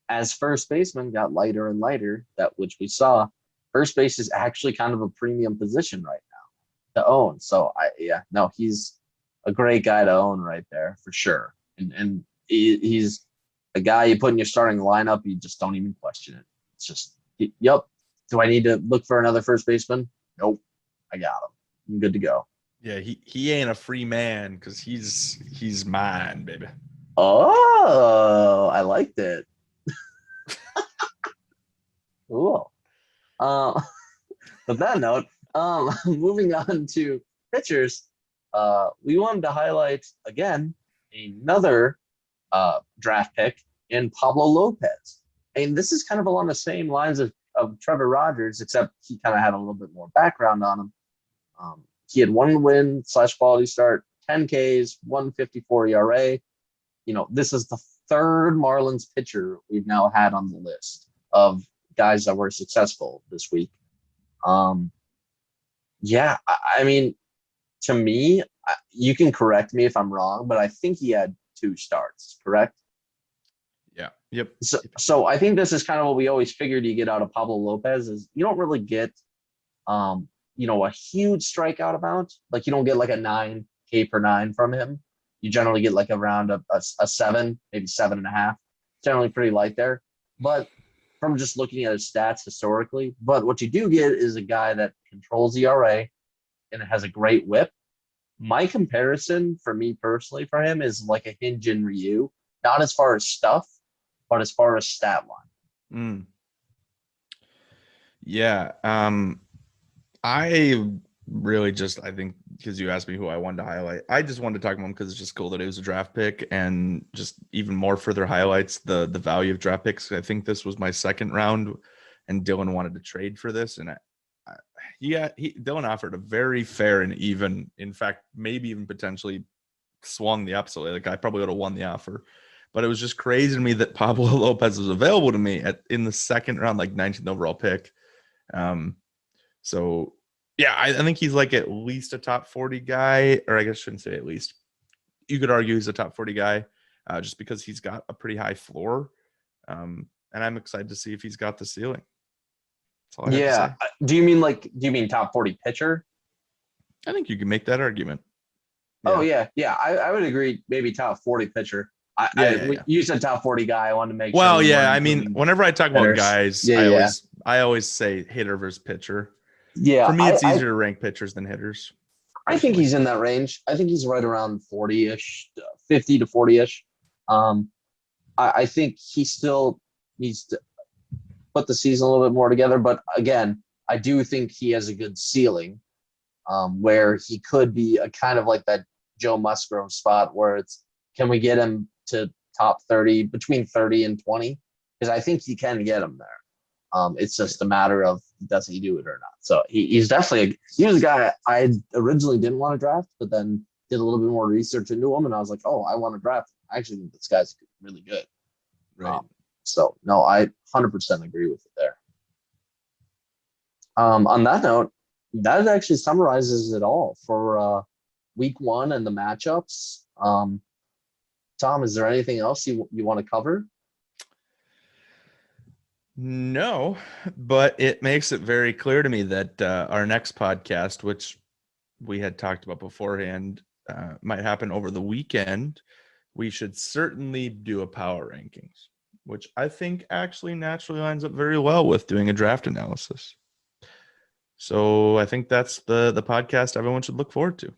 as first baseman got lighter and lighter, that which we saw, first base is actually kind of a premium position right now to own. So he's a great guy to own right there for sure. And he's a guy you put in your starting lineup, you just don't even question it. It's just, yep. Do I need to look for another first baseman? Nope. I got him. I'm good to go. Yeah, he ain't a free man because he's mine, baby. Oh, I liked it. Cool. With that note, moving on to pitchers, we wanted to highlight again another draft pick in Pablo Lopez. And this is kind of along the same lines of Trevor Rogers, except he kind of had a little bit more background on him. He had 1 win / quality start, 10 Ks, 154 ERA. You know, this is the 3rd Marlins pitcher we've now had on the list of guys that were successful this week. Yeah, I mean, to me, you can correct me if I'm wrong, but I think he had 2 starts, correct? Yeah. Yep. So I think this is kind of what we always figured you get out of Pablo Lopez is you don't really get, a huge strikeout amount. Like you don't get like a 9K per 9 from him. You generally get like around a 7, maybe 7.5. Generally pretty light there. But from just looking at his stats historically, but what you do get is a guy that controls ERA and has a great whip. My comparison for me personally for him is like a Hyun-Jin Ryu, not as far as stuff, but as far as stat line. Yeah. I really I think because you asked me who I wanted to highlight, I just wanted to talk about him because it's just cool that it was a draft pick and just even more further highlights the value of draft picks. I think this was my 2nd round and Dylan wanted to trade for this. And Dylan offered a very fair and even, in fact, maybe even potentially swung the upside. Like I probably would have won the offer. But it was just crazy to me that Pablo Lopez was available to me in the 2nd round, like 19th overall pick. So yeah, I think he's like at least a top 40 guy, or I guess I shouldn't say at least. You could argue he's a top 40 guy just because he's got a pretty high floor. And I'm excited to see if he's got the ceiling. That's all I have to say. Do you mean top 40 pitcher? I think you can make that argument. Yeah. Oh yeah. I would agree. Maybe top 40 pitcher. You said top 40 guy. I wanted to make sure. Well, yeah. I mean, whenever I talk about guys, I always say hitter versus pitcher. Yeah. For me, it's easier to rank pitchers than hitters. I think he's in that range. I think he's right around 40-ish, 50 to 40-ish. I think he still needs to put the season a little bit more together. But again, I do think he has a good ceiling where he could be a kind of like that Joe Musgrove spot where it's, can we get him to top 30, between 30 and 20? Because I think you can get him there. It's just a matter of does he do it or not. So he's definitely he was a guy I originally didn't want to draft, but then did a little bit more research into him, and I was like, oh, I want to draft him. I actually think this guy's really good. Right. So no, I 100% agree with it there. On that note, that actually summarizes it all for week one and the matchups. Tom, is there anything else you want to cover? No, but it makes it very clear to me that our next podcast, which we had talked about beforehand, might happen over the weekend. We should certainly do a power rankings, which I think actually naturally lines up very well with doing a draft analysis. So I think that's the podcast everyone should look forward to.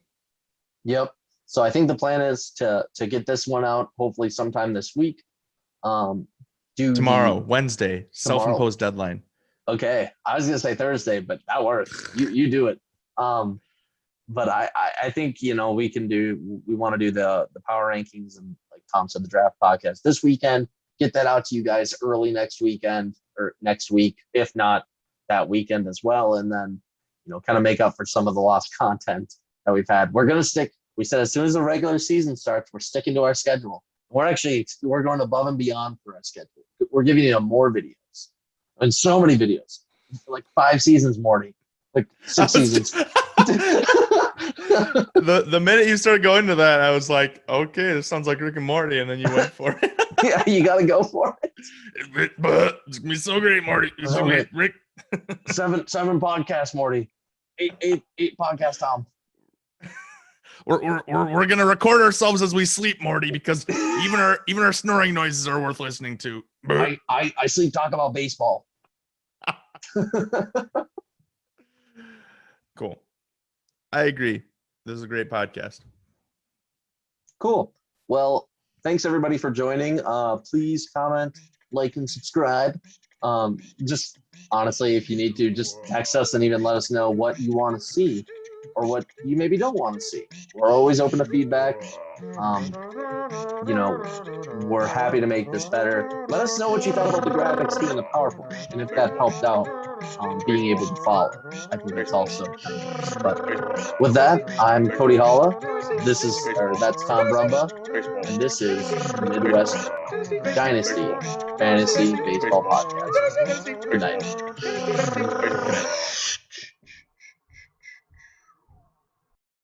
Yep. So I think the plan is to get this one out hopefully sometime this week. Tomorrow, Wednesday, tomorrow. self-imposed deadline. Okay, I was gonna say Thursday, but that works. You do it. But I think we want to do the power rankings and, like Tom said, the draft podcast this weekend. Get that out to you guys early next weekend or next week, if not that weekend as well, and then kind of make up for some of the lost content that we've had. We're gonna stick. We said as soon as the regular season starts, we're sticking to our schedule. We're going above and beyond for our schedule. We're giving you more videos and so many videos, like 5 seasons, Morty, like 6 seasons. The minute you started going to that, I was like, okay, this sounds like Rick and Morty, and then you went for it. Yeah, you got to go for it. It's gonna be so great, Morty. It's so great, Rick. 7 podcasts, Morty. 8 podcasts, Tom. We're gonna record ourselves as we sleep, Morty, because even our snoring noises are worth listening to. I sleep talk about baseball. Cool. I agree. This is a great podcast. Cool. Well, thanks everybody for joining. Please comment, like, and subscribe. Just honestly, if you need to, just text us and even let us know what you want to see or what you maybe don't want to see. We're always open to feedback. We're happy to make this better. Let us know what you thought about the graphics team and the PowerPoint, and if that helped out being able to follow. I think that's also kind of nice. But with that, I'm Cody Holla. That's Tom Brumba, and this is Midwest Dynasty Fantasy Baseball Podcast. Good night.